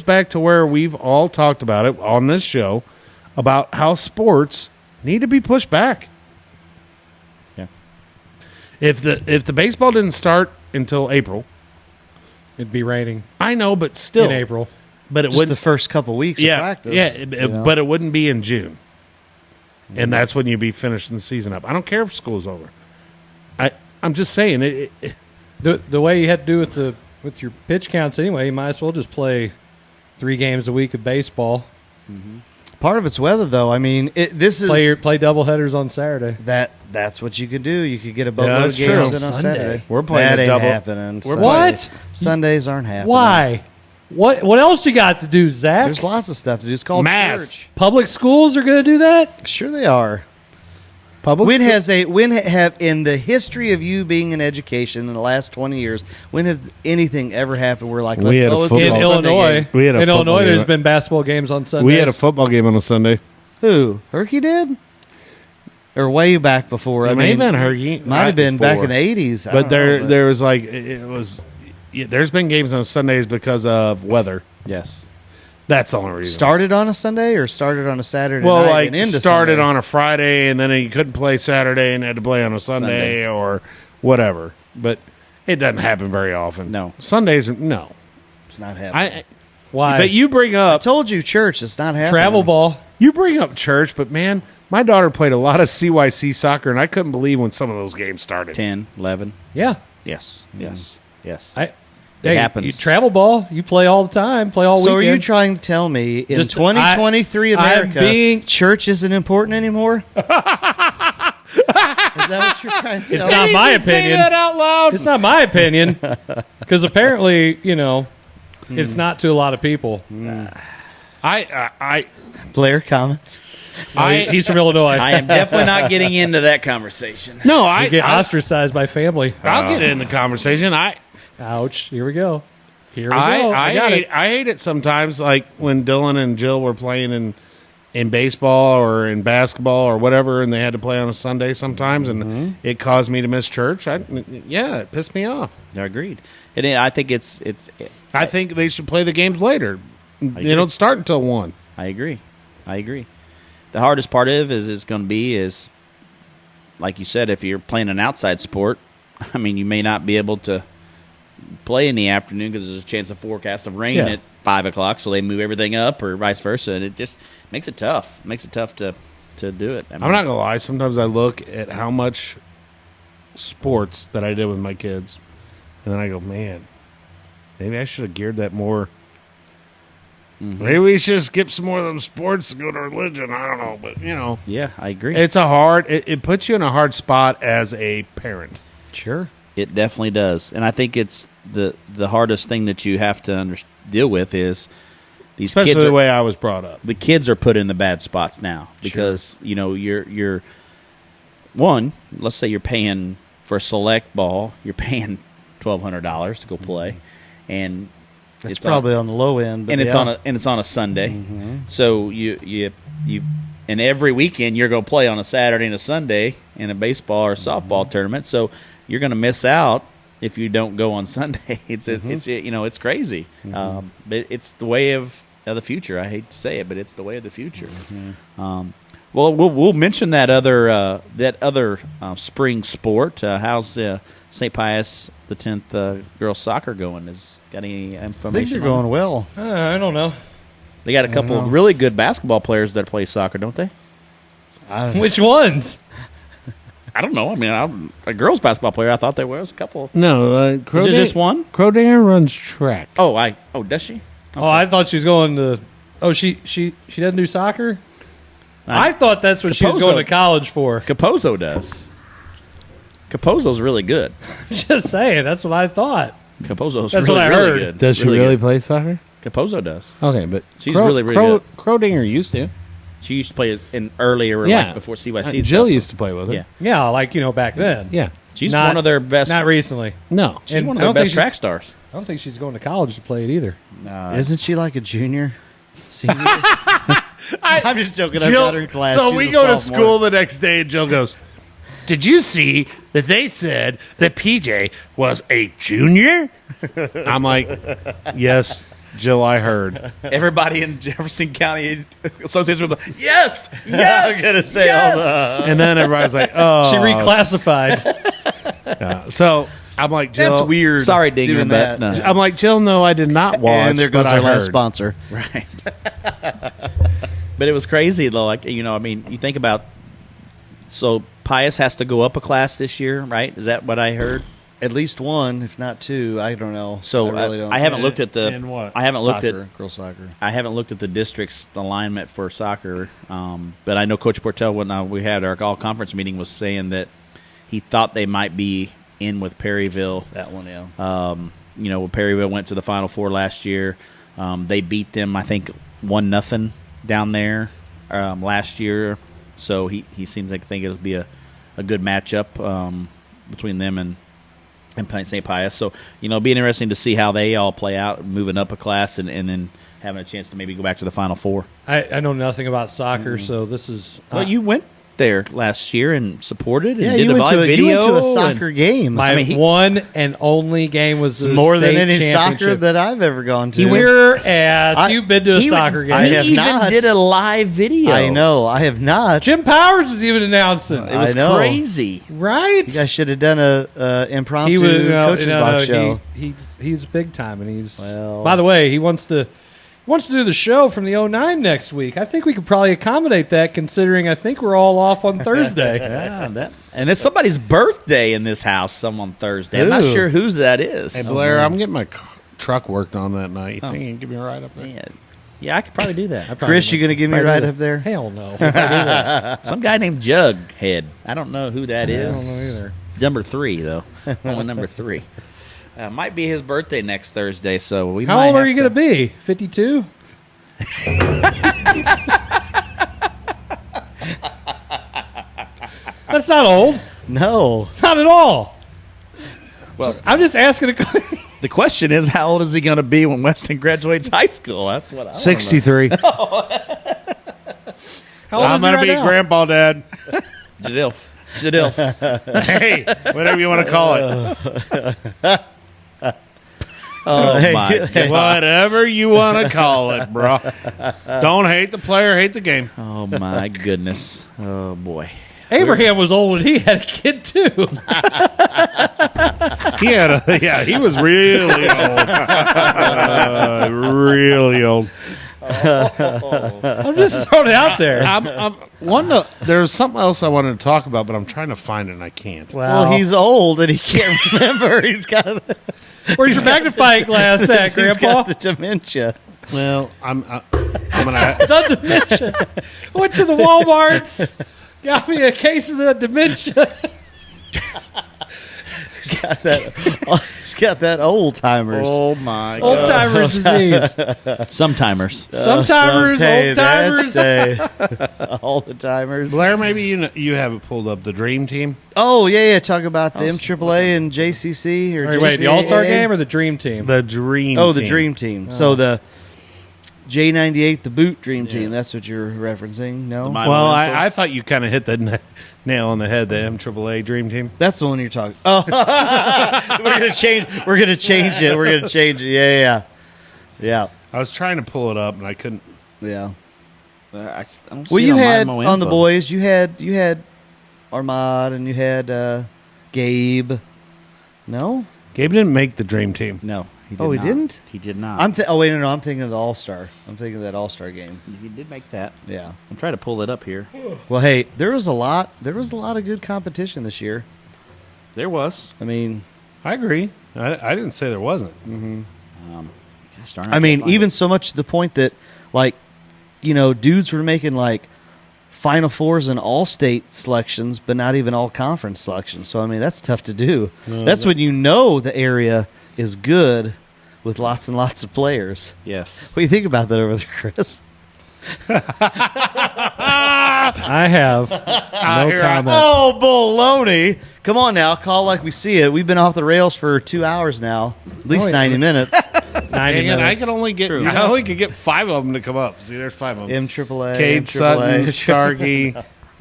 back to where we've all talked about it on this show about how sports need to be pushed back. Yeah. If the baseball didn't start until April, It'd be raining. I know, but still in April. But it just wouldn't the first couple weeks of practice. Yeah, but it wouldn't be in June, and that's when you'd be finishing the season up. I don't care if school's over. I'm just saying the way you had to do with your pitch counts anyway. You might as well just play 3 games a week of baseball. Mm-hmm. Part of it's weather, though. I mean, this is play doubleheaders on Saturday. That's what you could do. You could get a boatload of games in on Saturday. We're playing that ain't double. happening. What? Sundays aren't happening. Why? What else you got to do, Zach? There's lots of stuff to do. It's called Mass. church. Public schools are going to do that? Sure, they are. Public When have in the history of you being in education in the last 20 years, when have anything ever happened where like We had a let's football- In do a Sunday Illinois, game? We had a in football Illinois, game. there's been basketball games on Sundays. We had a football game on a Sunday. Who? Herky did? Or way back before? It may have been Herky. Might have been back in the 80s. But there was like it was. Yeah, there's been games on Sundays because of weather. Yes. That's the only reason. Started on a Sunday or started on a Saturday Well, night like and into started Sunday? on a Friday and then you couldn't play Saturday and had to play on a Sunday or whatever. But it doesn't happen very often. No. Sundays are no. It's not happening. Why? But you bring I up told you, church. It's not happening. travel ball. you bring up church, but man, my daughter played a lot of CYC soccer and I couldn't believe when some of those games started. 10, 11. Yeah. Yes. Yes. Yes. Hey, happens. You travel ball. You play all the time. Play all So weekend. are you trying to tell me in Just- 2023 I'm America, being- church isn't important anymore? Is that what you're trying to tell It's me? not my Say opinion. that out loud. It's not my opinion because apparently, it's not to a lot of people. Blair comments. He's from Illinois. I am definitely not getting into that conversation. No, You get ostracized by family. I'll get in the conversation. Ouch. Here we go. Here we I go. got it. hate it sometimes, like when Dylan and Jill were playing in baseball or in basketball or whatever, and they had to play on a Sunday sometimes, and it caused me to miss church. It pissed me off. Agreed. And I think it's. I think they should play the games later. They don't start until 1. I agree. The hardest part of it is going to be like you said, if you're playing an outside sport, I mean, you may not be able to play in the afternoon because there's a chance of forecast of rain at 5 o'clock, so they move everything up or vice versa, and it just makes it tough. Makes it tough to do it. I mean, I'm not gonna lie. Sometimes I look at how much sports that I did with my kids, and then I go, man, maybe I should have geared that more. Maybe we should skip some more of them sports to go to religion. I don't know, but Yeah, I agree. it's a hard. It puts you in a hard spot as a parent. Sure. It definitely does, and I think it's the hardest thing that you have to deal with is these Especially kids. the way I was brought up. The kids are put in the bad spots now because you're one. Let's say you're paying for a select ball, you're paying $1,200 to go play, and It's probably on the low end, but it's on a Sunday. So you and every weekend you're going to play on a Saturday and a Sunday in a baseball or softball tournament. So you're going to miss out if you don't go on Sunday. It's crazy. But it's the way of the future. I hate to say it, but it's the way of the future. Well, we'll mention that other spring sport. How's St. Pius the 10th girls soccer going? Got any information? I think they're going well. I don't know. They got a couple of really good basketball players that play soccer, don't they? Which ones? I don't know. I mean, a girls basketball player. I thought there was a couple. No, Is it just one? Crowdinger runs track. Oh, does she? Okay. Oh, I thought she was going to. Oh, she doesn't do soccer. I thought that's what she was going to college for. Capozzo does. Capozzo's really good. I'm just saying. That's what I thought. Capozzo's That's really, what I really heard. good. Does she really play soccer? Capozzo does. Okay, but she's really good. Crowdinger used to. She used to play in earlier, like before CYC. Jill used to play with her. Yeah, yeah, like back then. Yeah, she's one of their best. Not recently. No, she's one of their best track stars. I don't think she's going to college to play it either. Isn't she like a junior? Senior? I'm just joking. Jill, I've got her in class. So She's we a go to sophomore. school the next day, and Jill goes, "Did you see that they said that PJ was a junior?" I'm like, "Yes, Jill, I heard." Everybody in Jefferson County associates with them. Yes, yes. I'm gonna say yes. And then everybody's like, "Oh." She reclassified. So I'm like, Jill. That's weird. Sorry, Dinger, doing but that. no. I'm like, Jill, no, I did not watch. And there goes but our I last heard. sponsor. Right. But it was crazy, though. Like, you think about, so Pius has to go up a class this year, right? Is that what I heard? At least one, if not two. I don't know. So I really don't. I haven't looked at the. And what? I haven't looked at girls soccer. I haven't looked at the district's alignment for soccer, but I know Coach Portell, when we had our all conference meeting, was saying that he thought they might be in with Perryville. That one, yeah. Perryville went to the Final Four last year. They beat them, I think, 1-0 down there last year. So he seems like think it'll be a good matchup between them and St. Pius. So, it'll be interesting to see how they all play out, moving up a class and then having a chance to maybe go back to the Final Four. I know nothing about soccer, so this is. Well, you went there last year and supported and Yeah, did you a went live video. You went to a soccer game. My one and only game was the more than state any soccer championship. that I've ever gone to. Your ass. You've been to a soccer game. I have even not. did a live video. I know. I have not. Jim Powers was even announcing. It was I know. crazy. Right? You guys should have done a impromptu He was, coaches box show. He's big time, and he's. Well. By the way, he wants to do the show from the 09 next week. I think we could probably accommodate that, considering I think we're all off on Thursday. And it's somebody's birthday in this house on Thursday. I'm not Ooh. sure whose that is. Hey, Blair, I'm getting my truck worked on that night. You think you can give me a ride up there? Yeah, I could probably do that. Chris, you going to give me a ride up there? Hell no. Some guy named Jughead. I don't know who that is. I don't know either. Number 3, though. Only number 3. Might be his birthday next Thursday, so we How might old have are you going to be? 52? That's not old. No. Not at all. Well, I'm just asking a the question is, how old is he going to be when Weston graduates high school? That's what I want to know. 63. How old I'm is he going to right be now? grandpa, Dad. Jadilf. Hey, whatever you want to call it. Oh, my God. Whatever you want to call it, bro. Don't hate the player, hate the game. Oh, my goodness. Oh, boy. Abraham was old and he had a kid too. He was really old. Really old. I'm just throwing it out there. There's something else I wanted to talk about, but I'm trying to find it and I can't. Well, he's old and he can't remember. He's got Where's your magnifying glass at, he's Grandpa? got the dementia. Well, I'm gonna. The dementia. Went to the Walmarts, got me a case of the dementia. He's got that old timers. Oh, my God. Old timers disease. Sometimers. Sometimers, old timers. All the timers. Blair, maybe you have it pulled up. The Dream Team. Oh, yeah. Talk about the MAAA and JCC. Or Wait, the All-Star JCAA? game or the Dream Team? The Dream. Oh, Team. the Dream Team. So the J98, the boot Dream Team. That's what you're referencing. No, Well, I thought you kind of hit the nail on the head. The MAAA Dream Team. that's the one you're talking. Oh, we're gonna change. We're gonna change it. We're gonna change it. Yeah. I was trying to pull it up and I couldn't. Yeah. I don't Well, see it you on had my on the info. boys. You had Armad and you had Gabe. No. Gabe didn't make the dream team. No, he did Oh, he not. didn't? He did not. Oh wait, no, I'm thinking of the All-Star. I'm thinking of that All-Star game. He did make that. Yeah. I'm trying to pull it up here. Well, hey, there was a lot of good competition this year. There was. I mean, I agree. I didn't say there wasn't. Gosh darn it, I mean, can't find even it. so much to the point that, like, dudes were making like Final Fours and all-state selections, but not even all-conference selections. So I mean, that's tough to do. That's when the area is good with lots and lots of players. Yes. What do you think about that over there, Chris? I have no comment. Oh, baloney. Come on now. Call like we see it. We've been off the rails for 2 hours now. At least 90 minutes. 90 Dang it, I minutes. could only get I only could get 5 of them to come up. See, there's 5 of them. MAAA. Cade Sutton, MAAA. Starkey,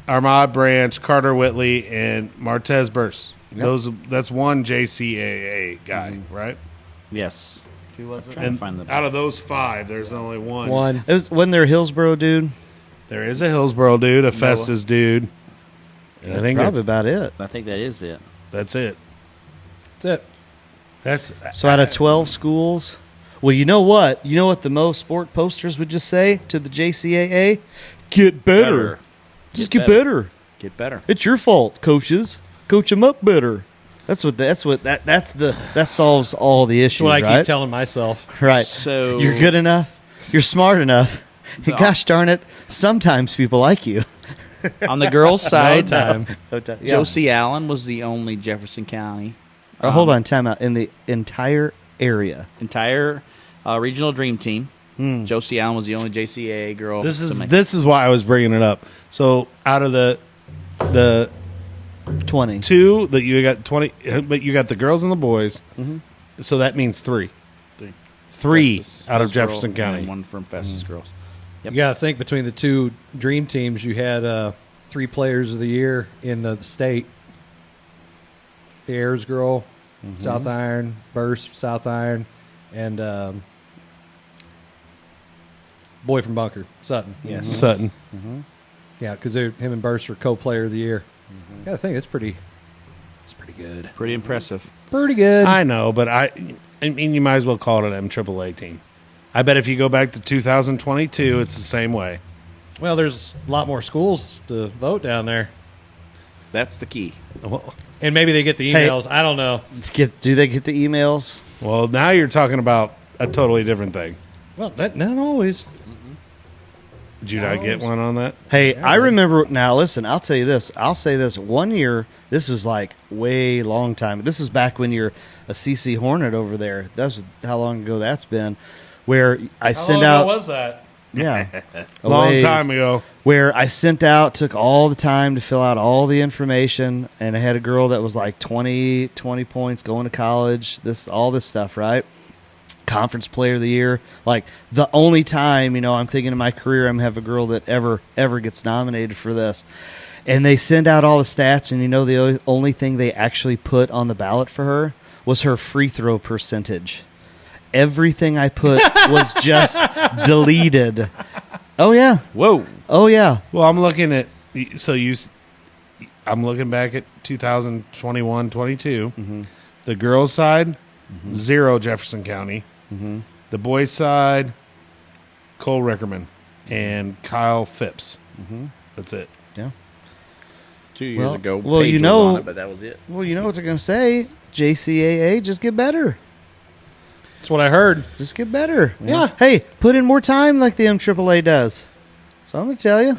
Armad Branch, Carter Whitley, and Martez Burse. That's one JCAA guy, right? Yes. Who was it? Trying to And find the out of those 5, there's only one. Wasn't there a Hillsboro dude? There is a Hillsboro dude, a Festus dude. And I think Probably about it. I think that is it. that's it. That's it. That's So out of 12 schools, well, you know what? You know what the most sport posters would just say to the JCAA? Get better. Just get better. Get better. It's your fault, coaches. Coach them up better. That solves all the issues, That's what I right? keep telling myself. Right. So You're good enough. You're smart enough. And gosh darn it, sometimes people like you. on the girls' side, time. Josie Allen was the only Jefferson County. Hold on, time out. In the entire area. Entire regional dream team. Josie Allen was the only JCAA girl. this to is make- this is why I was bringing it up. So out of the 20. 2 that you got 20, but you got the girls and the boys. So that means 3. Three Festus out of girl, Jefferson and County. then one from Festus girls. You got to think between the two dream teams, you had 3 players of the year in the state. The Ayers girl, South Iron, Burst, South Iron, and boy from Bunker, Sutton. Yes. Sutton. Yeah, because him and Burst were co-player of the year. You got to think it's pretty good. Pretty impressive. Pretty good. I know, but I mean, you might as well call it an MAAA team. I bet if you go back to 2022, it's the same way. Well, there's a lot more schools to vote down there. That's the key. Well, And maybe they get the Hey. emails. I don't know. Do they get the emails? well, now you're talking about a totally different thing. Well, not always. Did you not get one on that? Hey, I remember. Now, listen, I'll tell you this. I'll say this. One year, this was like way long time. This is back when you're a CC Hornet over there. That's how long ago that's been. Where I sent out. was that? Yeah. A Long ways. time ago. Where I sent out, took all the time to fill out all the information, and I had a girl that was like 20 points, going to college, all this stuff, right? Conference player of the year. Like the only time, I'm thinking in my career I'm have a girl that ever gets nominated for this. And they send out all the stats, and the only thing they actually put on the ballot for her was her free throw percentage. Everything I put was just deleted. Oh yeah. Whoa. Oh yeah. Well, I'm looking at I'm looking back at 2021-22. The girls' side, 0 Jefferson County. The boys' side, Cole Rickerman and Kyle Phipps. That's it. Yeah. 2 years ago, well, Paige was on it, but that was it. Well, you know what they're going to say? JCAA, just get better. That's what I heard. Just get better. Yeah. Hey, put in more time like the MAAA does. So I'm going to tell you.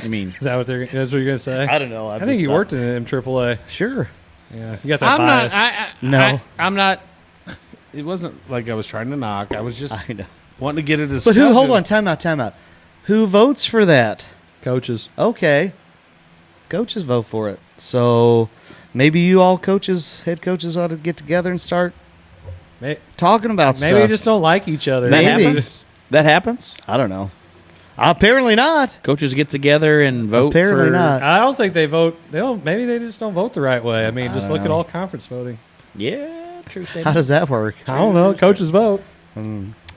You mean Is that what that's what you're gonna say? I don't know. I think you worked in MAAA. Sure. Yeah, you got that bias. No. I'm not. It wasn't like I was trying to knock. I was just I know. wanting to get a But discussion. who? Hold on. Time out. Who votes for that? Coaches. Okay. Coaches vote for it. So maybe you all head coaches ought to get together and start talking about stuff. Maybe they just don't like each other. Maybe. That happens? I don't know. Apparently not. Coaches get together and vote Apparently for... not. I don't think they vote. Maybe they just don't vote the right way. I mean, I just don't look at know. all conference voting. Yeah, true statement. How does that work? I don't know. Coaches vote.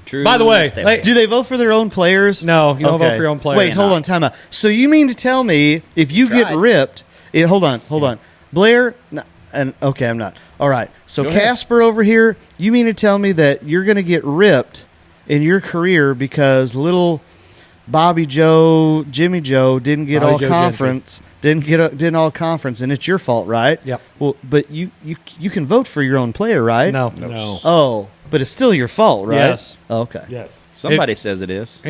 True. By the way, statement. Do they vote for their own players? No, you don't vote for your own players. Wait, hold on, time out. So you mean to tell me if you get Tried. ripped? Hold on. Blair, okay, I'm not. All right. So Go ahead. Casper over here, you mean to tell me that you're going to get ripped in your career because little Bobby Joe, Jimmy Joe didn't get Bobby all Joe conference, didn't all conference, and it's your fault, right? Yep. Well, but you can vote for your own player, right? No. Oh, but it's still your fault, right? Yes. Oh, okay. Yes. Somebody says it is.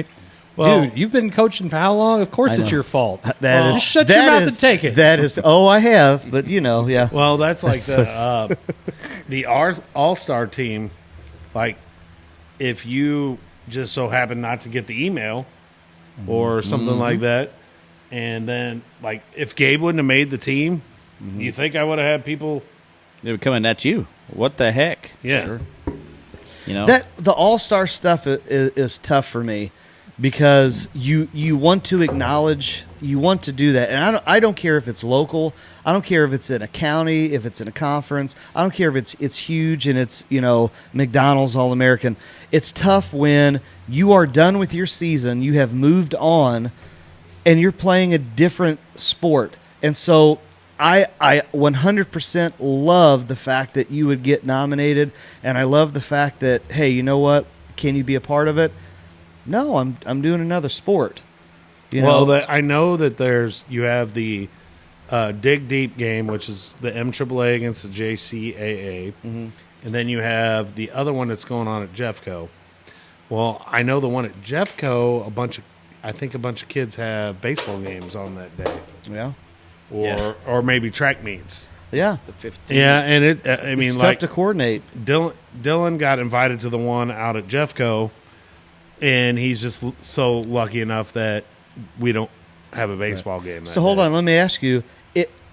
Well, Dude, you've been coaching for how long? Of course it's your fault. That Just shut your mouth and take it. That is. Oh, I have, but yeah. Well, that's like the All-Star team. Like, if you just so happen not to get the email or something like that, and then, like, if Gabe wouldn't have made the team, you think I would have had people? They were coming at you. What the heck? Yeah. Sure. You know That the All-Star stuff is tough for me because you want to acknowledge, you want to do that, and I don't care if it's local, I don't care if it's in a county, if it's in a conference, I don't care if it's huge and it's McDonald's All-American. It's tough when you are done with your season, you have moved on, and you're playing a different sport, and so I 100% love the fact that you would get nominated, and I love the fact that, hey, you know what? Can you be a part of it? No, I'm doing another sport. I know that you have the Dig Deep game, which is the MAAA against the JCAA, and then you have the other one that's going on at Jeffco. Well, I know the one at Jeffco, I think a bunch of kids have baseball games on that day. Yeah. Or maybe track meets. Yeah. the 15th. Yeah, and it's tough to coordinate. Dylan got invited to the one out at Jeffco, and he's just so lucky enough that we don't have a baseball game. So hold on, let me ask you,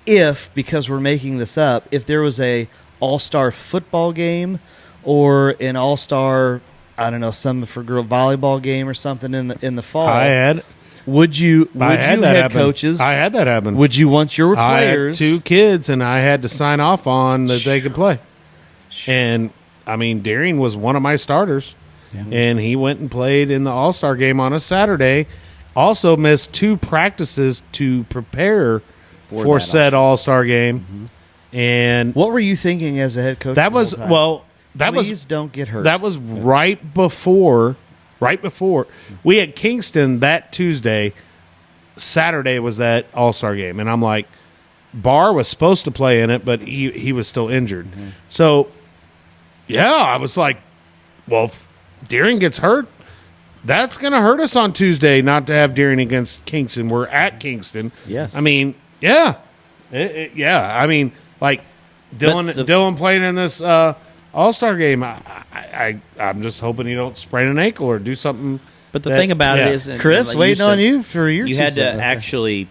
if because we're making this up, if there was a all-star football game or an all-star, I don't know, some for girl volleyball game or something in the fall, would you head coaches? I had that happen. Would you want your players? I had 2 kids, and I had to sign off on that they could play. And I mean, Daring was one of my starters, and he went and played in the All-Star game on a Saturday. Also missed 2 practices to prepare for said All-Star game. And what were you thinking as a head coach? That was Please don't get hurt. That was right before we had Kingston that Tuesday. Saturday was that All-Star game, and I'm like, Barr was supposed to play in it, but he was still injured. So, yeah, I was like, well, if Deering gets hurt, that's going to hurt us on Tuesday not to have Deering against Kingston. We're at Kingston. Yes. I mean, yeah. I mean, like, Dylan playing in this All-Star game, I'm just hoping you don't sprain an ankle or do something. But the thing about it is, Chris, waiting on you for your. You had to actually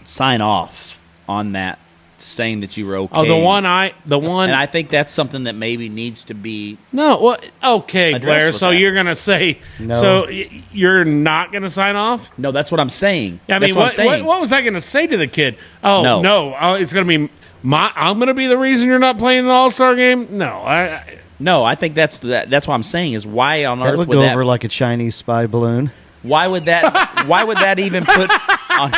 sign off on that, saying that you were okay. Oh, the one, and I think that's something that maybe needs to be. No, well, okay, Blair. So you're gonna say, no. So you're not gonna sign off? No, that's what I'm saying. I mean, what was I gonna say to the kid? Oh, no, it's gonna be I'm gonna be the reason you're not playing the All-Star game. No, No, I think that's what I'm saying is why on earth would go over like a Chinese spy balloon. Why would that even put on?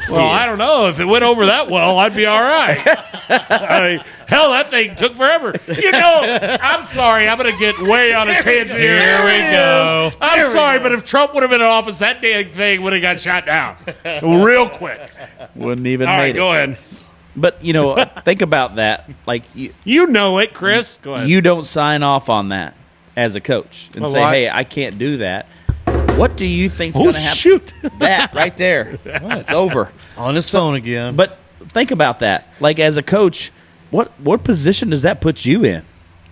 Well, I don't know. If it went over that well, I'd be all right. I mean, hell, that thing took forever. I'm sorry. I'm going to get way on a tangent here. Here we go. I'm sorry, but if Trump would have been in office, that damn thing would have got shot down real quick. Wouldn't even all made right, it. go ahead. But, think about that. Like you know it, Chris. Go ahead. You don't sign off on that as a coach and say, hey, I can't do that. What do you think's going to happen? Shoot. That right there. It's over. On his phone again. But think about that. Like, as a coach, what position does that put you in?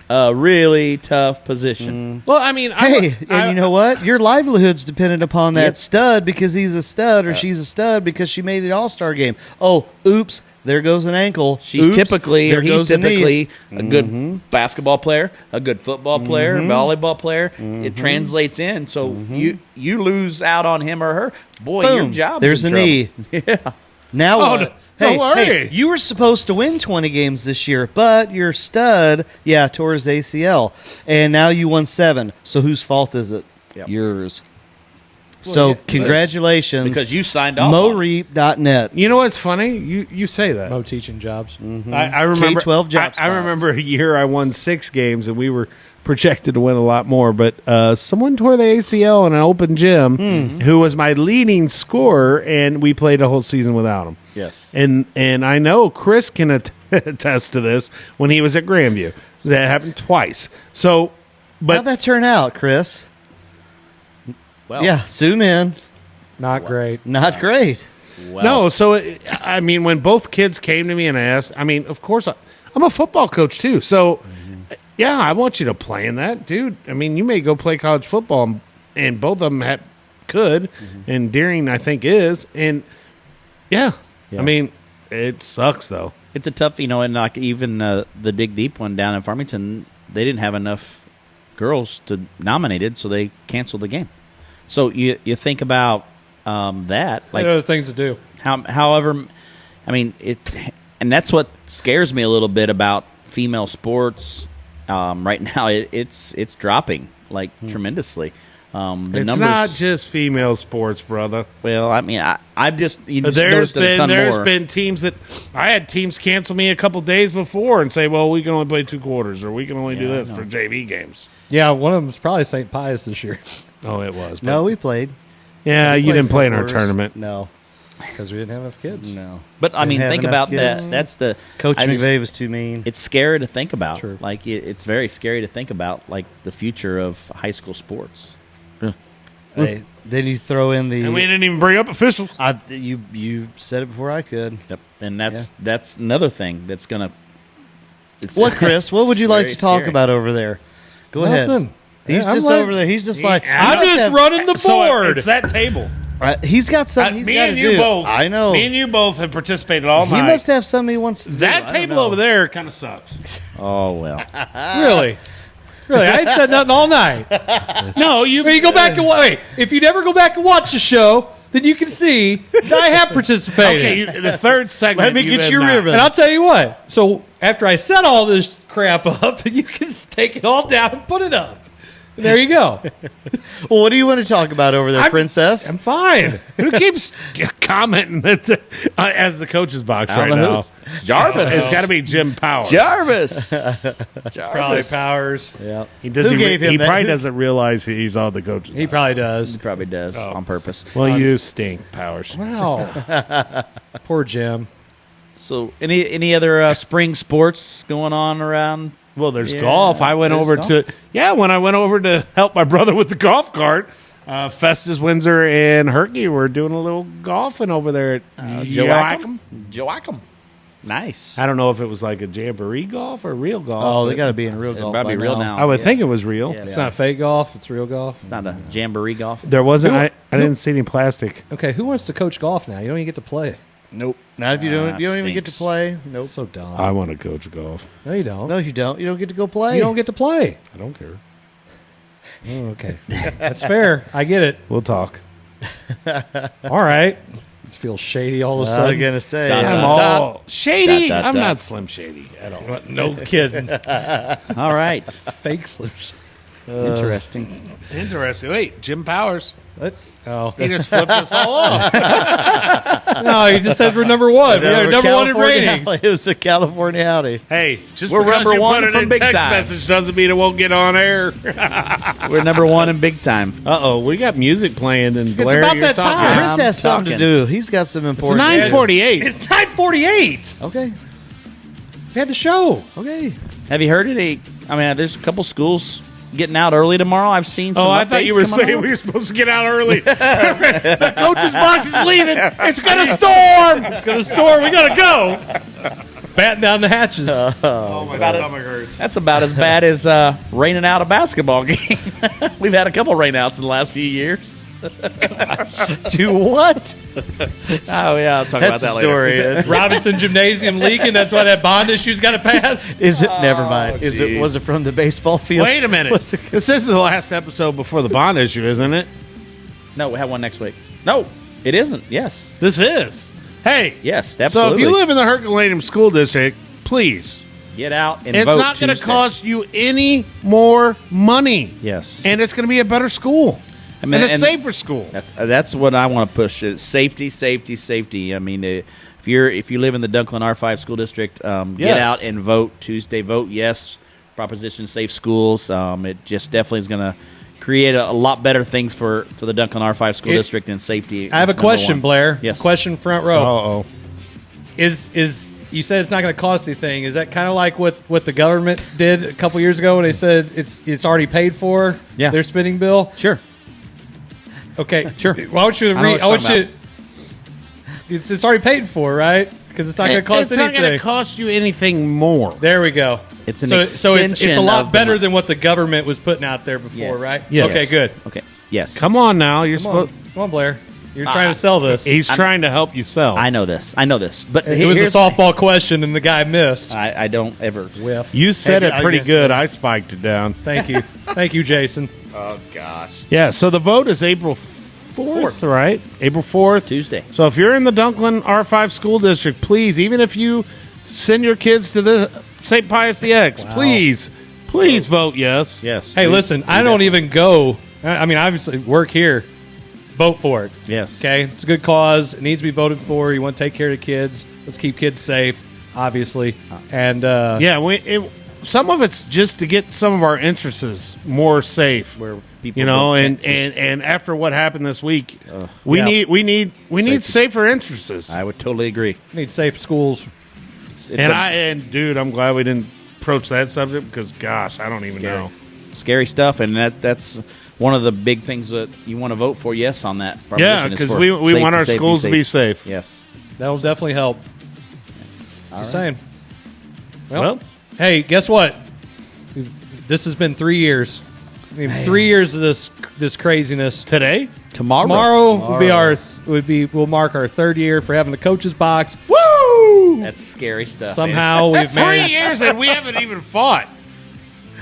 A really tough position. Well, I mean, you know what? Your livelihood's dependent upon that stud because he's a stud or she's a stud because she made the All-Star game. Oh, oops. There goes an ankle. He's typically a a good basketball player, a good football player, volleyball player. It translates in. So you lose out on him or her. Boy, Boom. your job's There's in a knee. trouble. Yeah. Now what? Hey, Don't worry. hey, you were supposed to win 20 games this year, but your stud, tore his ACL, and now you won 7. So whose fault is it? Yep. Yours. So congratulations, because you signed off. MoReap.net. You know what's funny? You say that. Mo teaching jobs. I remember K-12 job I remember a year I won 6 games and we were projected to win a lot more, but someone tore the ACL in an open gym who was my leading scorer, and we played a whole season without him. Yes. And I know Chris can attest to this when he was at Grandview. That happened twice. So, but How'd that turn out, Chris? Well, Yeah, zoom in. Not great. Not great. well, no, so I mean, when both kids came to me and asked, I mean, of course, I'm a football coach too. So, yeah, I want you to play in that, dude. I mean, you may go play college football, and both of them could, and Deering, I think, is. And, yeah, I mean, it sucks, though. it's a tough, and like even the Dig Deep one down in Farmington, they didn't have enough girls to nominated, so they canceled the game. So you think about that, like other things to do. However, I mean and that's what scares me a little bit about female sports. Right now, it's dropping like tremendously. The It's numbers, not just female sports, brother. well, I mean, I've just noticed There's it a ton more. been teams that I had teams cancel me a couple days before and say, well, we can only play 2 quarters, or we can only do this for JV games. Yeah, one of them was probably St. Pius this year Oh, it was. No, we played. Yeah, We you played didn't play in our quarters. tournament. No. because we didn't have enough kids. No. But I mean, Didn't have think enough about that. kids. That's the Coach I just- McVey was too mean. It's scary to think about. True. Like it's very scary to think about, like the future of high school sports. Hey, then you throw in the. And we didn't even bring up officials. You said it before I could. Yep. And that's another thing that's gonna. What, Chris? What would you like very to talk scary. about over there? Go ahead. Nothing. He's Yeah, I'm just like- over there. He's just like I'm he must just have- running the So board. it's that table. He's got something. He's Me got and to you do. both. I know. Me and you both have participated all He night. must have something he wants to do. I That don't table know. over there kind of sucks. Oh well. Really? Really? I ain't said nothing all night. No, you. When you go back and wait, if you never go back and watch the show, then you can see that I have participated. Okay, the third segment. Let me you get have your not. ribbon. And I'll tell you what. So after I set all this crap up, you can just take it all down and put it up. And there you go. Well, what do you want to talk about over there, Princess? I'm fine. Who keeps commenting as the coach's box I right don't know now? who's- Jarvis. It's got to be Jim Powers. Jarvis. Probably Powers. Yeah. He doesn't. Who gave him He that? probably Who- doesn't realize he's on the coach's. He probably does. He probably does on purpose. Well, you stink, Powers. Wow. Poor Jim. So, any other spring sports going on around? Well, there's Yeah, golf. I went there's over golf. when I went over to help my brother with the golf cart. Festus, Windsor, and Herky were doing a little golfing over there at Joachim. Joachim. Nice. I don't know if it was like a jamboree golf or real golf. Oh, they but got to be in real It'd golf. probably by be real now. I would think it was real. Yeah. It's not fake golf. It's real golf. Not a jamboree golf. There wasn't. Who- I didn't see any plastic. Okay, who wants to coach golf now? You don't even get to play. Nope. Not if you don't. that You don't even get to stinks. play. Nope. So dumb. I want to coach golf. No, you don't. No, you don't. You don't get to go play. You don't get to play. I don't care. Oh, okay. That's fair. I get it. We'll talk. All right. It feels shady all of a I sudden. was gonna say. Dun, I'm dun, all shady. Dot, dot, I'm dot. not Slim Shady at all. No kidding. All right. Fake slips. Interesting. Interesting. Wait, Jim Powers. Oh. He just flipped us all off. No, he just said we're number one. We're number one in ratings. It was the California Howdy. Hey, just We're because number you one put it from in big text time. message doesn't mean it won't get on air. We're number one in big time. We got music playing and Blair. about you're that talking. time. Chris I'm has something to talking. do. He's got some It's important. 9:48. It's 9:48. Okay. We had the show. Okay. Have you heard it? I mean, there's a couple schools getting out early tomorrow. I've seen some. Oh, I thought you updates were coming saying on. we were supposed to get out early. The coach's box is leaving. It's gonna storm. It's going to storm. We got to go. Batten down the hatches. Oh, my stomach hurts. That's about as bad as raining out a basketball game. We've had a couple rainouts in the last few years. Do what? Oh yeah, I'll talk about That's a that story. later. Robinson Gymnasium leaking. That's why that bond issue's got to pass. Is it? Never mind. Is it? geez. Was it from the baseball field? Wait a minute. This is the last episode before the bond issue, isn't it? No, we have one next week. No, it isn't. Yes. This is. Hey. Yes, So absolutely. if you live in the Herculaneum School District, please. Get out and it's vote. It's not going to Tuesday. cost you any more money. Yes. And it's going to be a better school. I mean, and a safer school. That's what I want to push. Safety, safety, safety. I mean, if you live in the Dunklin R5 school district, get out and vote Tuesday. Vote yes. Proposition Safe Schools. It just definitely is going to create a lot better things for the Dunklin R5 school district and safety. I have a question, Blair. Yes. Question front row. Uh-oh. Is you said it's not going to cost anything? Is that kind of like what the government did a couple years ago when they said it's already paid for? Yeah. Their spending bill. Sure. Okay. Sure. Why don't you read? I want you. It's already paid for, right? Because it's not going to cost anything. It's not going to cost you anything more. There we go. It's an so it's a extension lot of better than what the government was putting out there before, Yes. right? Yes. Okay, good. Okay. Yes. Come on now. You're Come on, Blair. You're trying to sell this. He's trying to help you sell. I know this. But It was a softball question, and the guy missed. I don't ever Whiff. You said it pretty guess good. so. I spiked it down. Thank you. Thank you, Jason. Oh gosh. Yeah, so the vote is April 4th, right? April 4th. Tuesday. So if you're in the Dunklin R5 school district, please, even if you send your kids to the St. Pius the X, please vote yes. Yes. Hey, listen, I don't even go. I mean, obviously, work here. Vote for it. Yes. Okay? It's a good cause. It needs to be voted for. You want to take care of the kids. Let's keep kids safe, obviously. And some of it's just to get some of our interests more safe. Where people and after what happened this week, we need safer interests. I would totally agree. need safe schools. Dude, I'm glad we didn't approach that subject because, gosh, I don't even know. Scary stuff, and that's one of the big things that you want to vote for. Yes, on that. Yeah, because we want our schools to be safe. Yes, That'll definitely help. All Just right. saying. Well, hey, guess what? This has been 3 years. I mean, 3 years of this craziness. Today? Tomorrow we'll mark our 3rd year for having the coach's box. Woo! That's scary stuff. Somehow we've 3 managed years and we haven't even fought.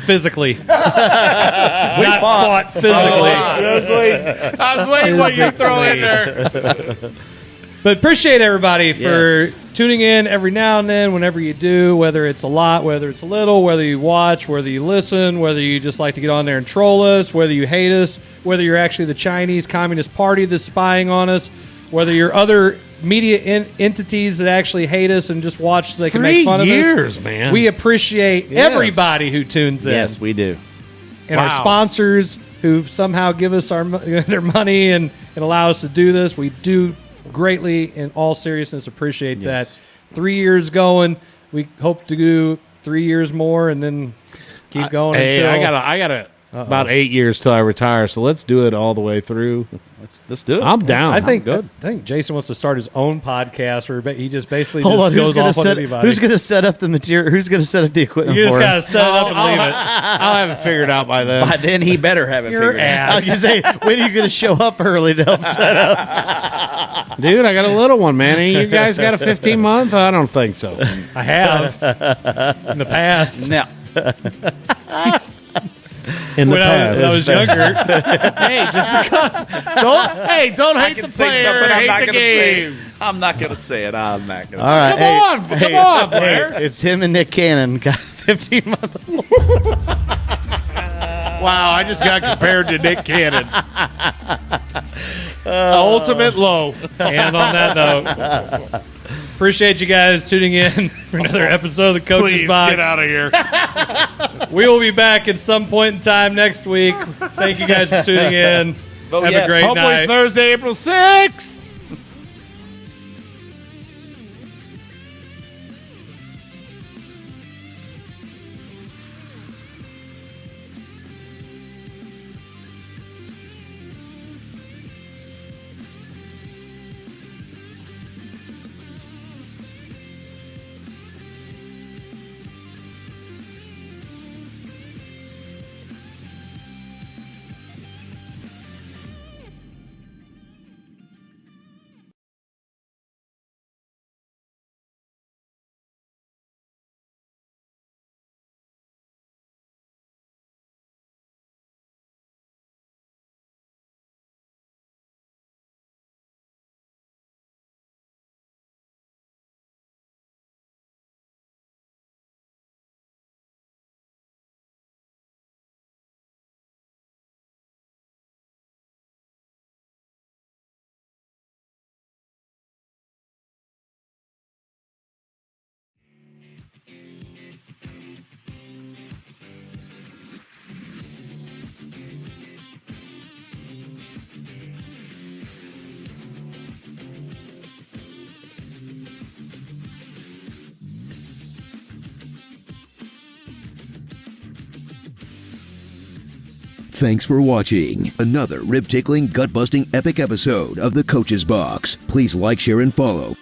physically. Not fought physically. I was waiting what you throw in there. But appreciate everybody for tuning in every now and then, whenever you do, whether it's a lot, whether it's a little, whether you watch, whether you listen, whether you just like to get on there and troll us, whether you hate us, whether you're actually the Chinese Communist Party that's spying on us, whether you're other media entities that actually hate us and just watch so they can make fun of us. 3 years, man. We appreciate everybody who tunes in. Yes, we do. And our sponsors who somehow give us their money and allow us to do this. We do greatly, in all seriousness, appreciate that. 3 years going. We hope to do 3 years more and then keep going until... I got about 8 years till I retire, so let's do it all the way through. Let's do it. I'm down. I think good. I think Jason wants to start his own podcast where he just basically Hold on, goes off on anybody. who's going to set up the material? Who's going to set up the equipment You just for got to him? set it up and leave it. I'll have it figured out by then. By then, he better have it Your figured out. I was ass. going to say, when are you going to show up early to help set up? Dude, I got a little one, man. Ain't you guys got a 15-month? I don't think so. I have in the past. Now, In the When past. I was younger. Hey, just because. Don't hate the player. Hate the game. I'm not going to say it. I'm not going to All right. Come on, Blair. It's him and Nick Cannon. Got 15-month-olds. Wow, I just got compared to Nick Cannon. Ultimate low. And on that note, appreciate you guys tuning in for another episode of the Coach's Please Box. get out of here. We will be back at some point in time next week. Thank you guys for tuning in. Have a great Hopefully night. Thursday, April 6th. Thanks for watching another rib-tickling, gut-busting, epic episode of The Coach's Box. Please like, share, and follow.